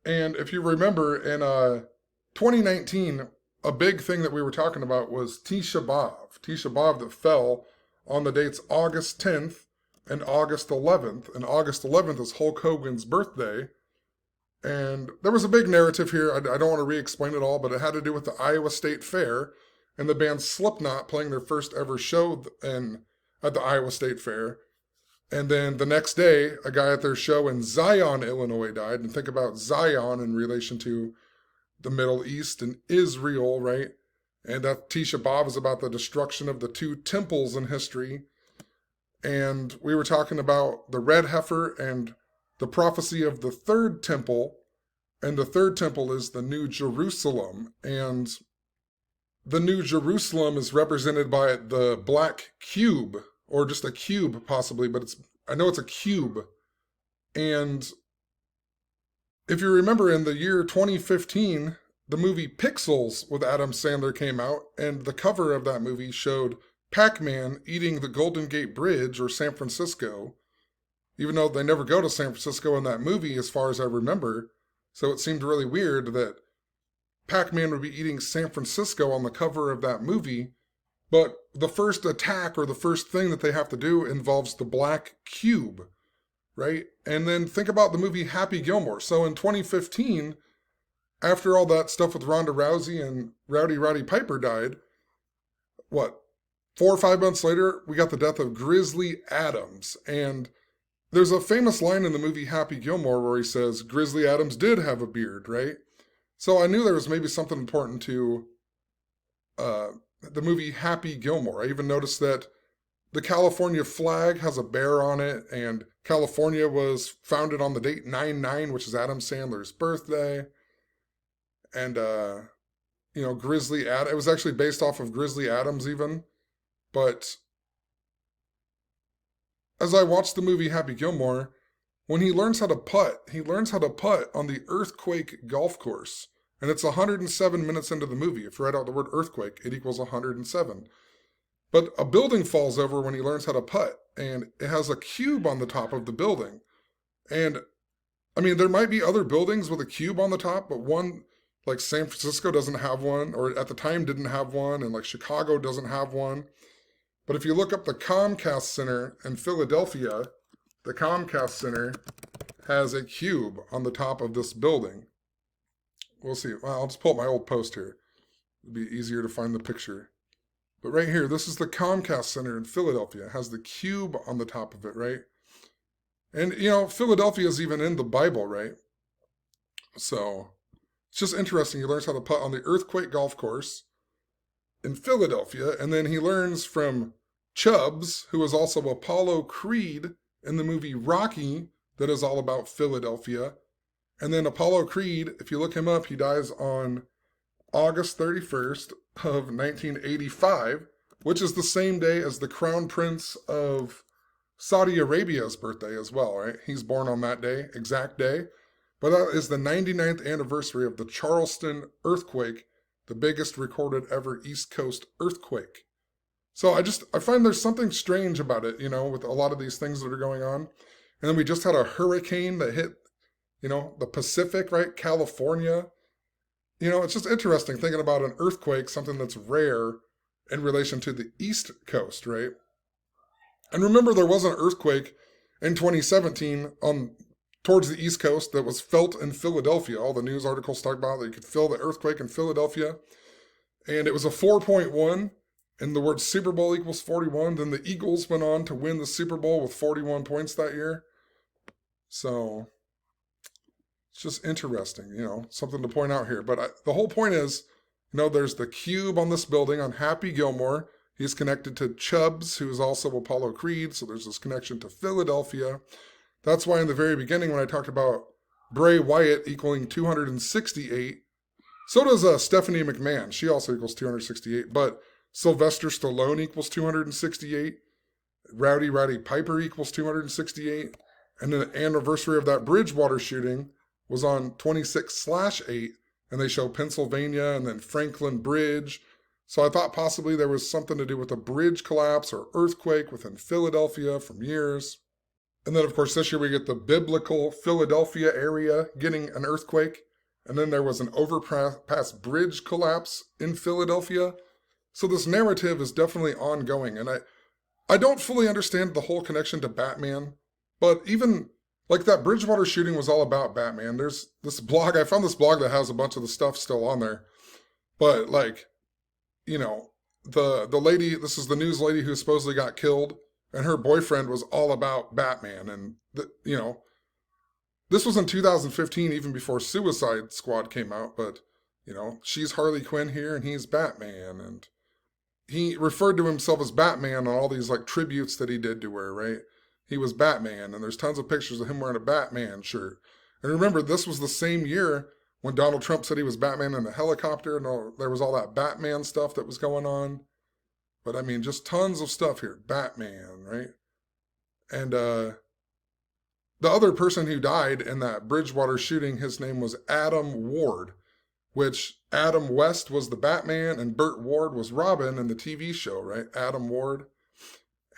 And if you remember, in 2019, a big thing that we were talking about was Tisha B'Av that fell on the dates August 10th and August 11th. And August 11th is Hulk Hogan's birthday. And there was a big narrative here. I don't want to re-explain it all, but it had to do with the Iowa State Fair and the band Slipknot playing their first ever show at the Iowa State Fair. And then the next day, a guy at their show in Zion, Illinois died. And think about Zion in relation to the Middle East and Israel, right? And that Tisha B'Av is about the destruction of the two temples in history. And we were talking about the red heifer and the prophecy of the third temple. And the third temple is the New Jerusalem. And the New Jerusalem is represented by the black cube, or just a cube possibly, but I know it's a cube. And if you remember, in the year 2015, the movie Pixels with Adam Sandler came out, and the cover of that movie showed Pac-Man eating the Golden Gate Bridge, or San Francisco, even though they never go to San Francisco in that movie, as far as I remember. So it seemed really weird that Pac-Man would be eating San Francisco on the cover of that movie, but the first attack, or the first thing that they have to do, involves the black cube, right? And then think about the movie Happy Gilmore. So in 2015, after all that stuff with Ronda Rousey and Roddy Piper died, what, 4 or 5 months later, we got the death of Grizzly Adams. And there's a famous line in the movie Happy Gilmore where he says, Grizzly Adams did have a beard, right? So I knew there was maybe something important to the movie Happy Gilmore. I even noticed that the California flag has a bear on it, and California was founded on the date 9/9, which is Adam Sandler's birthday. And, Grizzly Adams, it was actually based off of Grizzly Adams even. But as I watched the movie Happy Gilmore, when he learns how to putt on the Earthquake golf course. And it's 107 minutes into the movie. If you write out the word earthquake, it equals 107. But a building falls over when he learns how to putt, and it has a cube on the top of the building. And, I mean, there might be other buildings with a cube on the top, but one, like San Francisco doesn't have one, or at the time didn't have one, and like Chicago doesn't have one. But if you look up the Comcast Center in Philadelphia, the Comcast Center has a cube on the top of this building. We'll see. Well, I'll just pull up my old post here. It'd be easier to find the picture. But right here, this is the Comcast Center in Philadelphia. It has the cube on the top of it, right? And, Philadelphia is even in the Bible, right? So it's just interesting. He learns how to putt on the Earthquake golf course in Philadelphia. And then he learns from Chubbs, who is also Apollo Creed in the movie Rocky, that is all about Philadelphia. And then Apollo Creed, if you look him up, he dies on August 31st of 1985, which is the same day as the Crown Prince of Saudi Arabia's birthday as well, right? He's born on that day, exact day. But that is the 99th anniversary of the Charleston earthquake, the biggest recorded ever East Coast earthquake. So I find there's something strange about it, with a lot of these things that are going on. And then we just had a hurricane that hit, the Pacific, right? California. It's just interesting thinking about an earthquake, something that's rare in relation to the East Coast, right? And remember, there was an earthquake in 2017 towards the East Coast that was felt in Philadelphia. All the news articles talk about that you could feel the earthquake in Philadelphia. And it was a 4.1, and the word Super Bowl equals 41. Then the Eagles went on to win the Super Bowl with 41 points that year. So it's just interesting, something to point out here. But the whole point is, there's the cube on this building on Happy Gilmore. He's connected to Chubbs, who is also Apollo Creed. So there's this connection to Philadelphia. That's why in the very beginning, when I talked about Bray Wyatt equaling 268, so does Stephanie McMahon. She also equals 268. But Sylvester Stallone equals 268. Roddy Piper equals 268. And the anniversary of that Bridgewater shooting was on 26/8, and they show Pennsylvania and then Franklin Bridge. So I thought possibly there was something to do with a bridge collapse or earthquake within Philadelphia from years. And then, of course, this year we get the biblical Philadelphia area getting an earthquake. And then there was an overpass bridge collapse in Philadelphia. So this narrative is definitely ongoing. And I don't fully understand the whole connection to Batman. But even like that Bridgewater shooting was all about Batman. There's this blog, I found this blog that has a bunch of the stuff still on there. But the lady, this is the news lady who supposedly got killed, and her boyfriend was all about Batman. And, this was in 2015, even before Suicide Squad came out. But, she's Harley Quinn here, and he's Batman. And he referred to himself as Batman on all these, tributes that he did to her, right? He was Batman, and there's tons of pictures of him wearing a Batman shirt. And remember, this was the same year when Donald Trump said he was Batman in the helicopter, and there was all that Batman stuff that was going on. But I mean, just tons of stuff here. Batman, right? And the the other person who died in that Bridgewater shooting, his name was Adam Ward, which Adam West was the Batman and Burt Ward was Robin in the TV show, right? Adam Ward.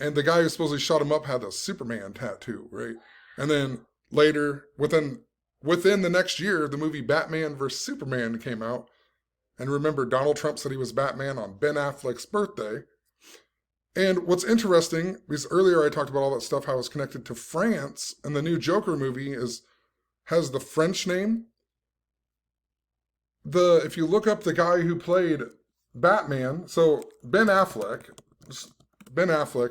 And the guy who supposedly shot him up had a Superman tattoo, right? And then later, within the next year, the movie Batman vs. Superman came out. And remember, Donald Trump said he was Batman on Ben Affleck's birthday. And what's interesting, because earlier I talked about all that stuff, how it's connected to France, and the new Joker movie has the French name. If you look up the guy who played Batman, so Ben Affleck,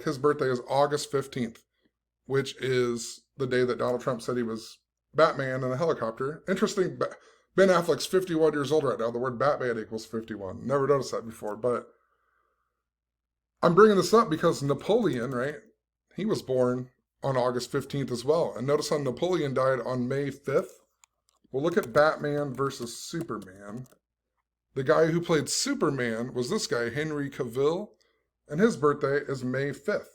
his birthday is August 15th, which is the day that Donald Trump said he was Batman in a helicopter. Interesting, Ben Affleck's 51 years old right now. The word Batman equals 51. Never noticed that before, but I'm bringing this up because Napoleon, right? He was born on August 15th as well. And notice how Napoleon died on May 5th. Well, look at Batman versus Superman. The guy who played Superman was this guy, Henry Cavill, and his birthday is May 5th.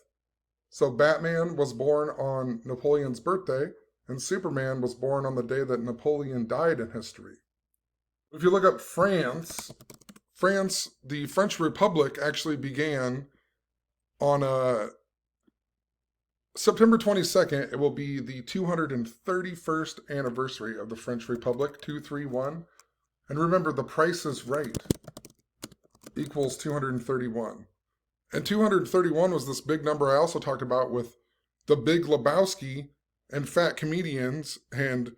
So Batman was born on Napoleon's birthday, and Superman was born on the day that Napoleon died in history. If you look up France, the French Republic actually began on September 22nd. It will be the 231st anniversary of the French Republic, 231. And remember, the Price is Right equals 231. And 231 was this big number I also talked about with The Big Lebowski and Fat Comedians and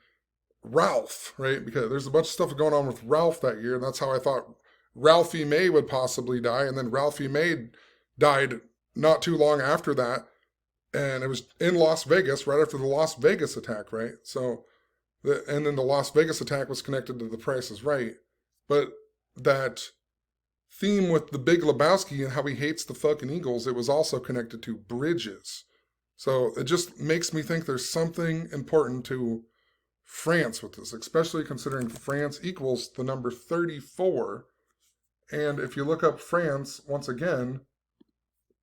Ralph, right? Because there's a bunch of stuff going on with Ralph that year, and that's how I thought Ralphie May would possibly die. And then Ralphie May died not too long after that, and it was in Las Vegas right after the Las Vegas attack, right? So, and then the Las Vegas attack was connected to The Price is Right. But that theme with The Big Lebowski and how he hates the fucking Eagles, it was also connected to bridges. So it just makes me think there's something important to France with this, especially considering France equals the number 34. And if you look up France, once again,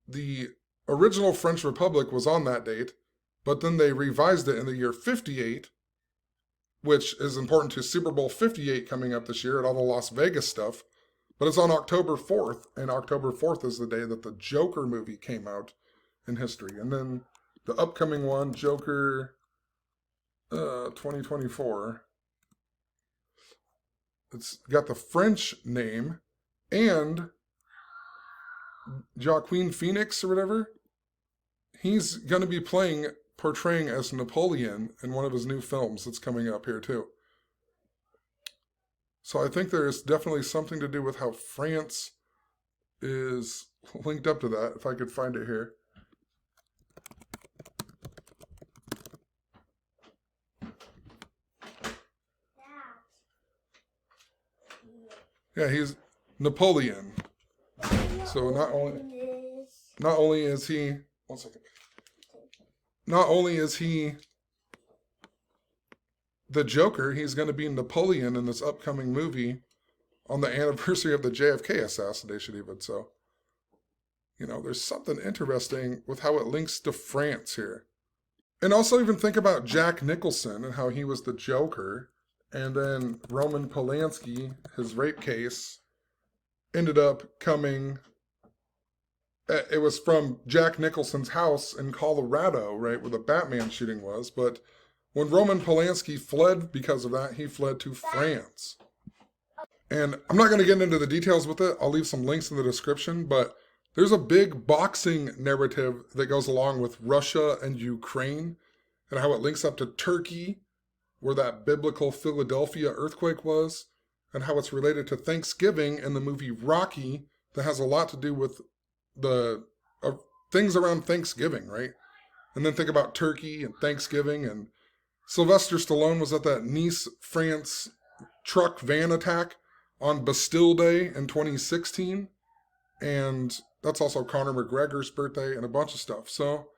the original French Republic was on that date, but then they revised it in the year 58, which is important to Super Bowl 58 coming up this year and all the Las Vegas stuff. But it's on October 4th, and October 4th is the day that the Joker movie came out in history. And then the upcoming one, Joker 2024, it's got the French name, and Joaquin Phoenix or whatever, he's going to be portraying as Napoleon in one of his new films that's coming up here too. So I think there is definitely something to do with how France is linked up to that, if I could find it here. Yeah, he's Napoleon. So not only is he, one second. Not only is he the Joker, he's going to be Napoleon in this upcoming movie on the anniversary of the JFK assassination even. So, there's something interesting with how it links to France here. And also even think about Jack Nicholson and how he was the Joker. And then Roman Polanski, his rape case, ended up coming. It was from Jack Nicholson's house in Colorado, right, where the Batman shooting was. But when Roman Polanski fled because of that, he fled to France. And I'm not going to get into the details with it. I'll leave some links in the description. But there's a big boxing narrative that goes along with Russia and Ukraine and how it links up to Turkey, where that biblical Philadelphia earthquake was, and how it's related to Thanksgiving in the movie Rocky that has a lot to do with the things around Thanksgiving, right? And then think about Turkey and Thanksgiving, and Sylvester Stallone was at that Nice, France truck van attack on Bastille Day in 2016, and that's also Conor McGregor's birthday and a bunch of stuff. So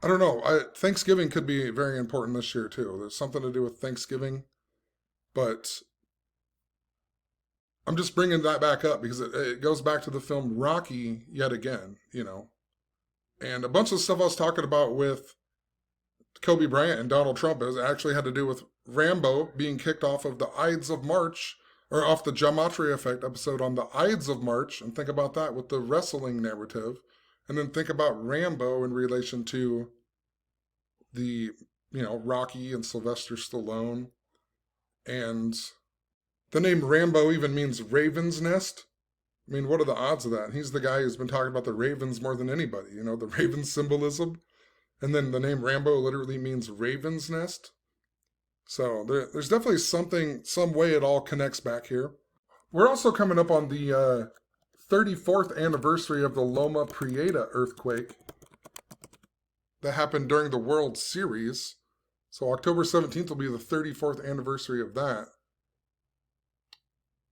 I don't know. Thanksgiving could be very important this year too. There's something to do with Thanksgiving, but I'm just bringing that back up because it goes back to the film Rocky yet again, and a bunch of stuff I was talking about with Kobe Bryant and Donald Trump is actually had to do with Rambo being kicked off of the Ides of March, or off the Gematria Effect episode on the Ides of March, and think about that with the wrestling narrative, and then think about Rambo in relation to the, Rocky and Sylvester Stallone, and the name Rambo even means Raven's Nest. I mean, what are the odds of that? He's the guy who's been talking about the Ravens more than anybody, the Raven symbolism. And then the name Rambo literally means Raven's Nest. So there's definitely some way it all connects back here. We're also coming up on the 34th anniversary of the Loma Prieta earthquake that happened during the World Series. So October 17th will be the 34th anniversary of that.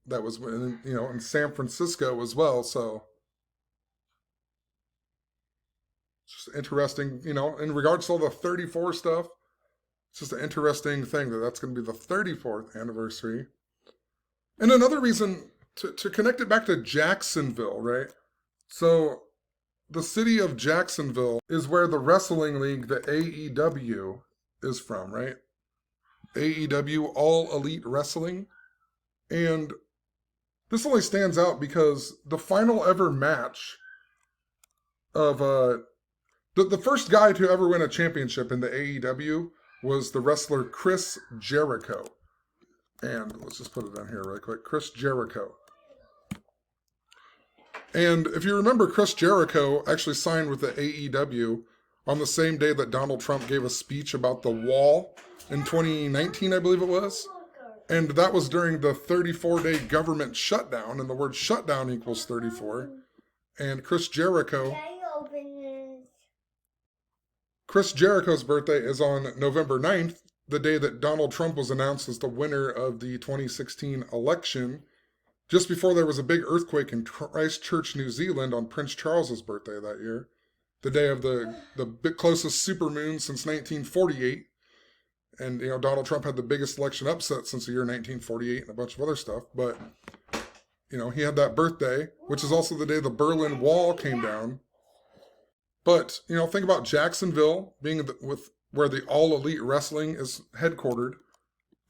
That was in San Francisco as well. So it's just interesting, in regards to all the 34 stuff. It's just an interesting thing that's going to be the 34th anniversary. And another reason to connect it back to Jacksonville, right? So the city of Jacksonville is where the wrestling league, the AEW, is from, right? AEW, All Elite Wrestling. And this only stands out because the final ever match of the first guy to ever win a championship in the AEW was the wrestler Chris Jericho. And let's just put it down here right quick. Chris Jericho. And if you remember, Chris Jericho actually signed with the AEW on the same day that Donald Trump gave a speech about the wall in 2019, I believe it was. And that was during the 34-day government shutdown, and the word shutdown equals 34. And Chris Jericho's birthday is on November 9th, the day that Donald Trump was announced as the winner of the 2016 election, just before there was a big earthquake in Christchurch, New Zealand on Prince Charles's birthday that year, the day of the closest supermoon since 1948. And, Donald Trump had the biggest election upset since the year 1948 and a bunch of other stuff. But, he had that birthday, which is also the day the Berlin Wall came down. But, think about Jacksonville being where the All Elite Wrestling is headquartered.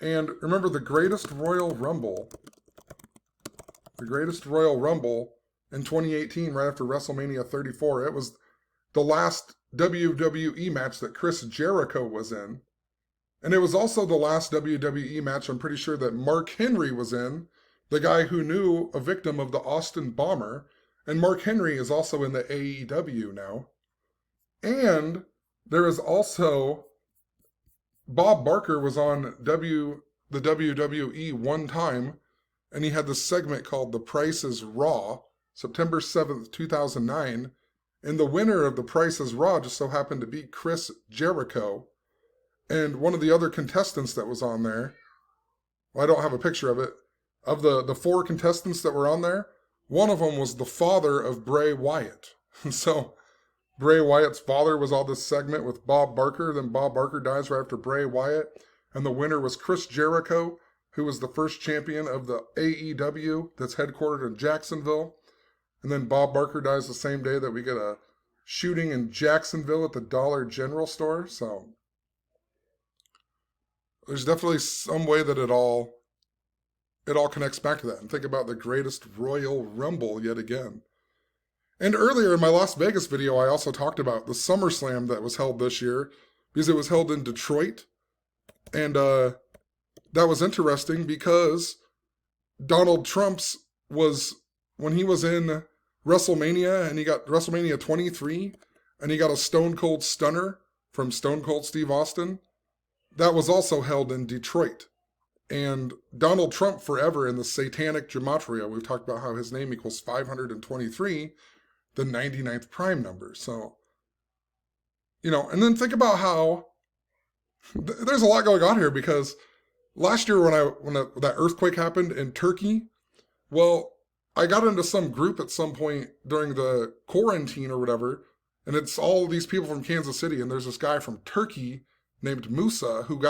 And remember the greatest Royal Rumble in 2018, right after WrestleMania 34. It was the last WWE match that Chris Jericho was in. And it was also the last WWE match, I'm pretty sure, that Mark Henry was in, the guy who knew a victim of the Austin bomber. And Mark Henry is also in the AEW now. And there is also, Bob Barker was on the WWE one time, and he had this segment called The Price is Raw, September 7th, 2009. And the winner of The Price is Raw just so happened to be Chris Jericho. And one of the other contestants that was on there, well, I don't have a picture of it, of the four contestants that were on there, one of them was the father of Bray Wyatt. So Bray Wyatt's father was on this segment with Bob Barker. Then Bob Barker dies right after Bray Wyatt. And the winner was Chris Jericho, who was the first champion of the AEW that's headquartered in Jacksonville. And then Bob Barker dies the same day that we get a shooting in Jacksonville at the Dollar General store. So there's definitely some way that it all connects back to that. And think about the greatest Royal Rumble yet again. And earlier in my Las Vegas video, I also talked about the SummerSlam that was held this year, because it was held in Detroit. And that was interesting because Donald Trump's was, when he was in WrestleMania, and he got WrestleMania 23, and he got a Stone Cold Stunner from Stone Cold Steve Austin, that was also held in Detroit. And Donald Trump forever in the satanic gematria, we've talked about how his name equals 523, the 99th prime number. So, and then think about how there's a lot going on here, because last year when that earthquake happened in Turkey, well, I got into some group at some point during the quarantine or whatever, and it's all these people from Kansas City, and there's this guy from Turkey named Musa who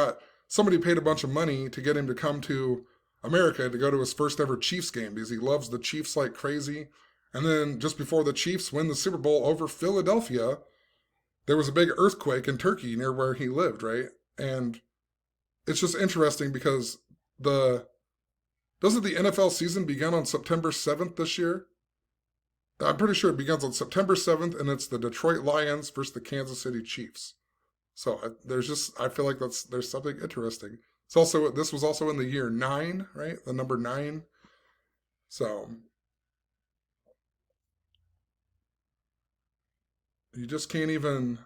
somebody paid a bunch of money to get him to come to America to go to his first ever Chiefs game, because he loves the Chiefs like crazy. And then just before the Chiefs win the Super Bowl over Philadelphia, there was a big earthquake in Turkey near where he lived, right? And it's just interesting because doesn't the NFL season begin on September 7th this year? I'm pretty sure it begins on September 7th, and it's the Detroit Lions versus the Kansas City Chiefs. So I feel like there's something interesting. This was also in the year 9, right? The number 9. So you just can't even,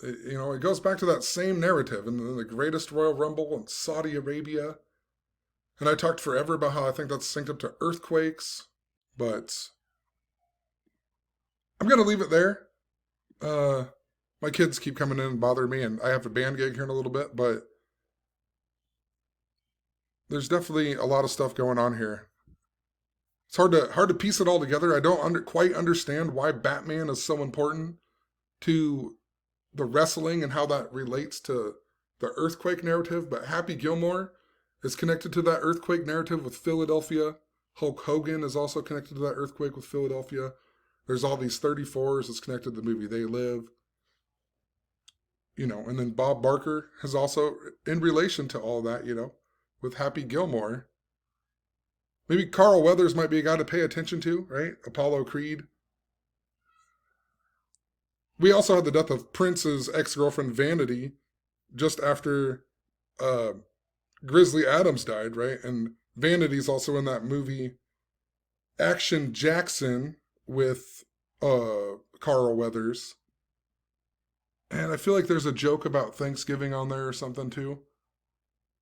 it goes back to that same narrative and the greatest Royal Rumble in Saudi Arabia. And I talked forever about how I think that's synced up to earthquakes, but I'm going to leave it there. My kids keep coming in and bothering me, and I have a band gig here in a little bit, but there's definitely a lot of stuff going on here. It's hard to piece it all together. I don't quite understand why Batman is so important to the wrestling and how that relates to the earthquake narrative, but Happy Gilmore is connected to that earthquake narrative with Philadelphia. Hulk Hogan is also connected to that earthquake with Philadelphia. There's all these 34s. It's connected to the movie They Live. And then Bob Barker is also in relation to all that, with Happy Gilmore. Maybe Carl Weathers might be a guy to pay attention to, right? Apollo Creed. We also had the death of Prince's ex-girlfriend Vanity just after Grizzly Adams died, right? And Vanity's also in that movie Action Jackson with Carl Weathers. And I feel like there's a joke about Thanksgiving on there or something too.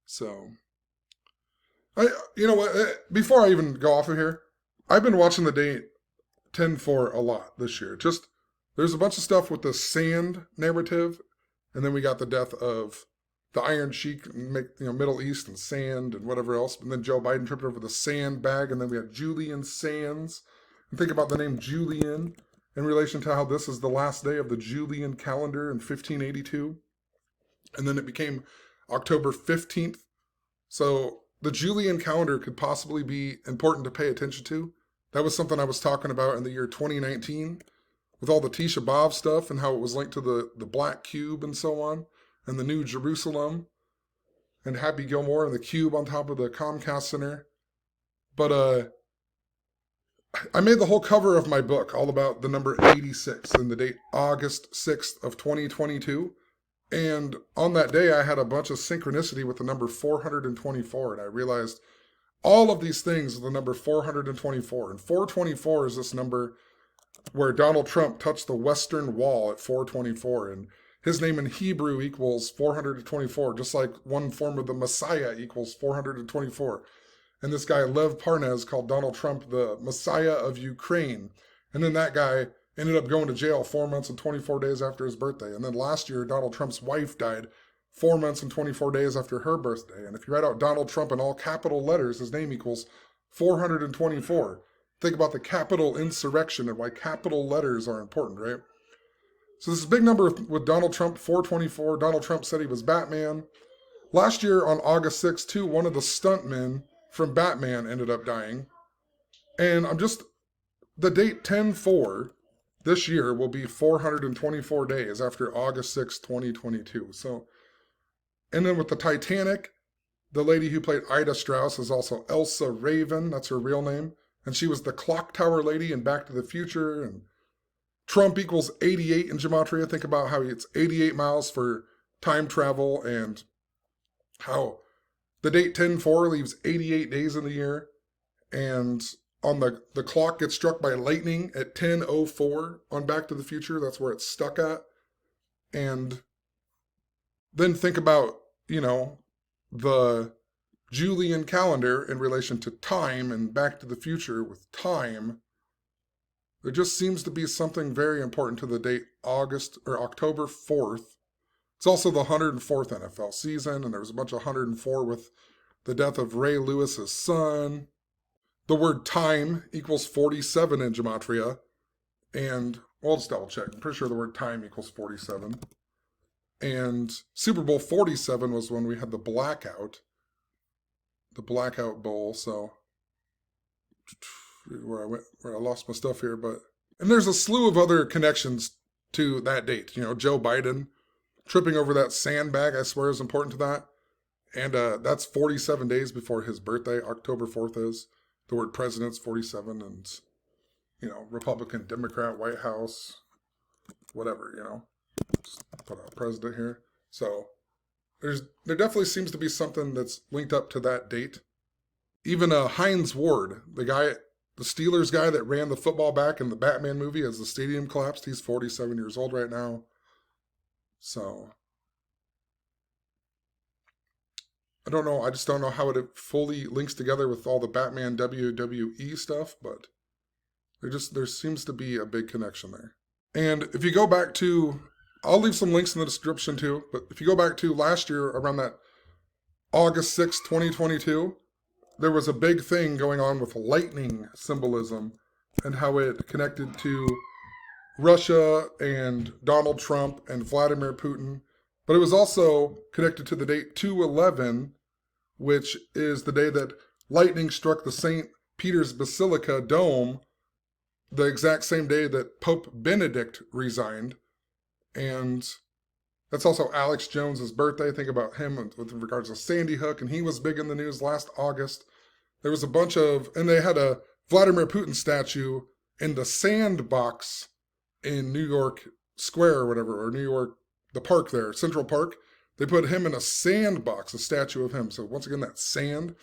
So, you know what? Before I even go off of here, I've been watching the date 10-4 a lot this year. Just, there's a bunch of stuff with the sand narrative, and then we got the death of the Iron Sheik, Middle East and sand and whatever else. And then Joe Biden tripped over the sand bag, and then we had Julian Sands. And think about the name Julian in relation to how this is the last day of the Julian calendar in 1582. And then it became October 15th. So the Julian calendar could possibly be important to pay attention to. That was something I was talking about in the year 2019 with all the Tisha B'Av stuff and how it was linked to the Black Cube and so on, and the New Jerusalem, and Happy Gilmore and the cube on top of the Comcast Center. But I made the whole cover of my book all about the number 86 and the date August 6th of 2022. And on that day, I had a bunch of synchronicity with the number 424. And I realized all of these things with the number 424. And 424 is this number where Donald Trump touched the Western Wall at 424. And his name in Hebrew equals 424, just like one form of the Messiah equals 424. And this guy, Lev Parnas, called Donald Trump the Messiah of Ukraine. And then that guy ended up going to jail 4 months and 24 days after his birthday. And then last year, Donald Trump's wife died 4 months and 24 days after her birthday. And if you write out Donald Trump in all capital letters, his name equals 424. Think about the capital insurrection and why capital letters are important, right? So this is a big number with Donald Trump, 424. Donald Trump said he was Batman. Last year on August 6th, too, one of the stuntmen from Batman ended up dying. And the date 10-4 this year will be 424 days after August 6th, 2022. So, and then with the Titanic, the lady who played Ida Strauss is also Elsa Raven. That's her real name. And she was the clock tower lady in Back to the Future. And Trump equals 88 in gematria. Think about how it's 88 miles for time travel and how the date 10-4 leaves 88 days in the year. And on the clock gets struck by lightning at 10:04 on Back to the Future. That's where it's stuck at. And then think about, the Julian calendar in relation to time and Back to the Future with time. There just seems to be something very important to the date October 4th. It's also the 104th NFL season, and there was a bunch of 104 with the death of Ray Lewis's son. The word time equals 47 in gematria. And, well, let's double check. I'm pretty sure the word time equals 47. And Super Bowl 47 was when we had the blackout. The blackout bowl, so where I lost my stuff here, but And there's a slew of other connections to that date. Joe Biden tripping over that sandbag, I swear, is important to that. And that's 47 days before his birthday. October 4th is. The word president's 47, and, Republican, Democrat, White House, whatever, Just put out president here. So there definitely seems to be something that's linked up to that date. Even Hines Ward, the Steelers guy that ran the football back in the Batman movie as the stadium collapsed, he's 47 years old right now. So I don't know. I just don't know how it fully links together with all the Batman WWE stuff, but there seems to be a big connection there. And if you go back to, I'll leave some links in the description too, but if you go back to last year around that August 6th, 2022, there was a big thing going on with lightning symbolism and how it connected to Russia and Donald Trump and Vladimir Putin. But it was also connected to the date 2/11, which is the day that lightning struck the St. Peter's Basilica dome, the exact same day that Pope Benedict resigned. And that's also Alex Jones's birthday. Think about him with regards to Sandy Hook, and he was big in the news last August. There was a bunch of, and they had a Vladimir Putin statue in the Sandbox in New York Square or whatever, or New York, the park there, Central Park. They put him in a sandbox, a statue of him. So once again, that sand.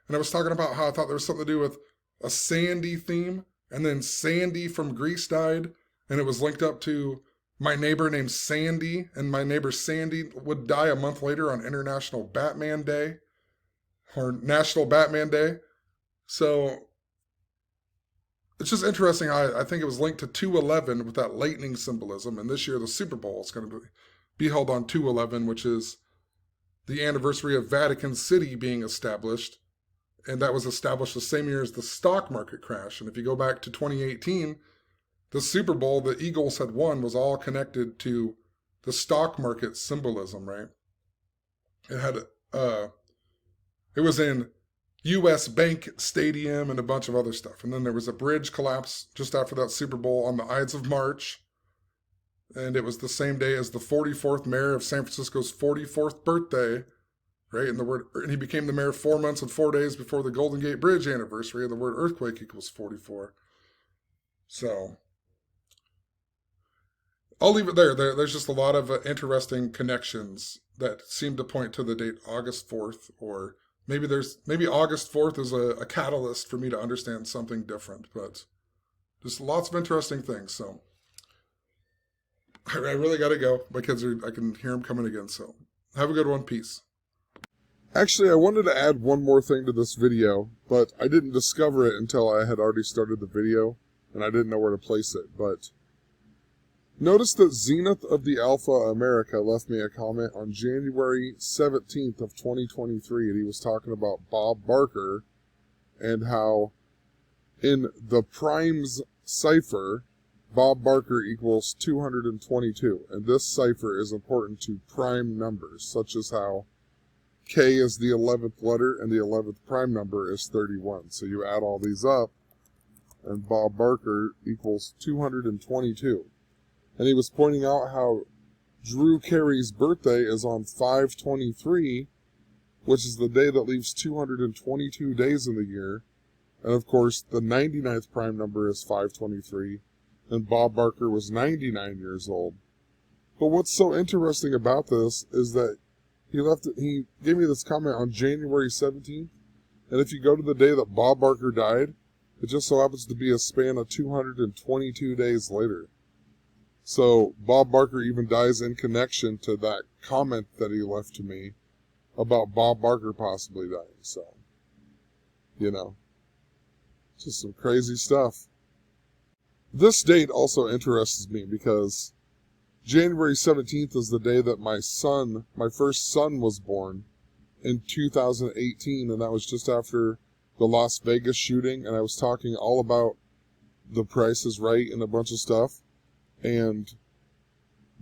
And I was talking about how I thought there was something to do with a Sandy theme, and then Sandy from Greece died, and it was linked up to my neighbor named Sandy, and my neighbor Sandy would die a month later on International Batman Day, or National Batman Day. So it's just interesting how I think it was linked to 2/11 with that lightning symbolism, and this year the Super Bowl is going to be held on 2/11, which is the anniversary of Vatican City being established, and that was established the same year as the stock market crash. And if you go back to 2018, the Super Bowl the Eagles had won was all connected to the stock market symbolism, right? It was in U.S. Bank Stadium and a bunch of other stuff. And then there was a bridge collapse just after that Super Bowl on the Ides of March. And it was the same day as the 44th mayor of San Francisco's 44th birthday, right? And he became the mayor 4 months and 4 days before the Golden Gate Bridge anniversary, and the word earthquake equals 44. So I'll leave it there. There's just a lot of interesting connections that seem to point to the date August 4th, or maybe August 4th is a catalyst for me to understand something different, but just lots of interesting things. So I really got to go. My kids I can hear them coming again. So have a good one. Peace. Actually, I wanted to add one more thing to this video, but I didn't discover it until I had already started the video, and I didn't know where to place it. But notice that Zenith of the Alpha America left me a comment on January 17th of 2023, and he was talking about Bob Barker and how in the Primes cipher, Bob Barker equals 222, and this cipher is important to prime numbers, such as how K is the 11th letter and the 11th prime number is 31. So you add all these up, and Bob Barker equals 222. And he was pointing out how Drew Carey's birthday is on 5/23, which is the day that leaves 222 days in the year. And of course, the 99th prime number is 5/23, and Bob Barker was 99 years old. But what's so interesting about this is that he gave me this comment on January 17th, and if you go to the day that Bob Barker died, it just so happens to be a span of 222 days later. So Bob Barker even dies in connection to that comment that he left to me about Bob Barker possibly dying. So, just some crazy stuff. This date also interests me because January 17th is the day that my first son was born in 2018, and that was just after the Las Vegas shooting, and I was talking all about The Price is Right and a bunch of stuff. And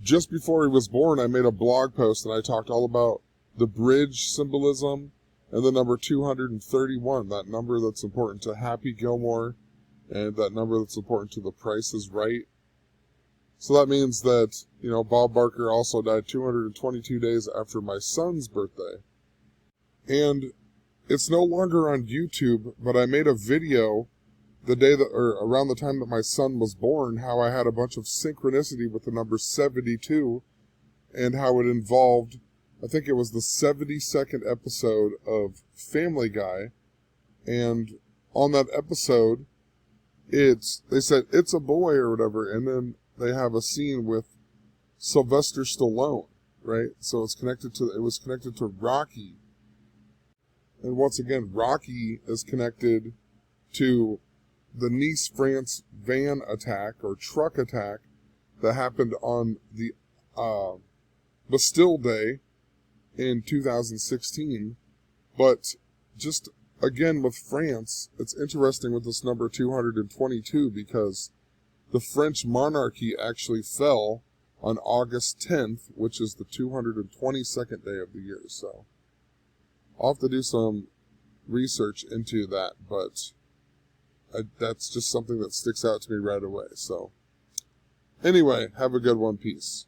just before he was born, I made a blog post and I talked all about the bridge symbolism and the number 231, that number that's important to Happy Gilmore And that number that's important to The Price is Right. So that means that, Bob Barker also died 222 days after my son's birthday. And it's no longer on YouTube, but I made a video around the time that my son was born, how I had a bunch of synchronicity with the number 72, and how it involved, I think it was the 72nd episode of Family Guy. And on that episode, they said, it's a boy or whatever, and then they have a scene with Sylvester Stallone, right? So it was connected to Rocky. And once again, Rocky is connected to the Nice, France van attack or truck attack that happened on the Bastille Day in 2016. But just again with France, it's interesting with this number 222 because the French monarchy actually fell on August 10th, which is the 222nd day of the year. So I'll have to do some research into that, but that's just something that sticks out to me right away. So anyway, have a good one. Peace.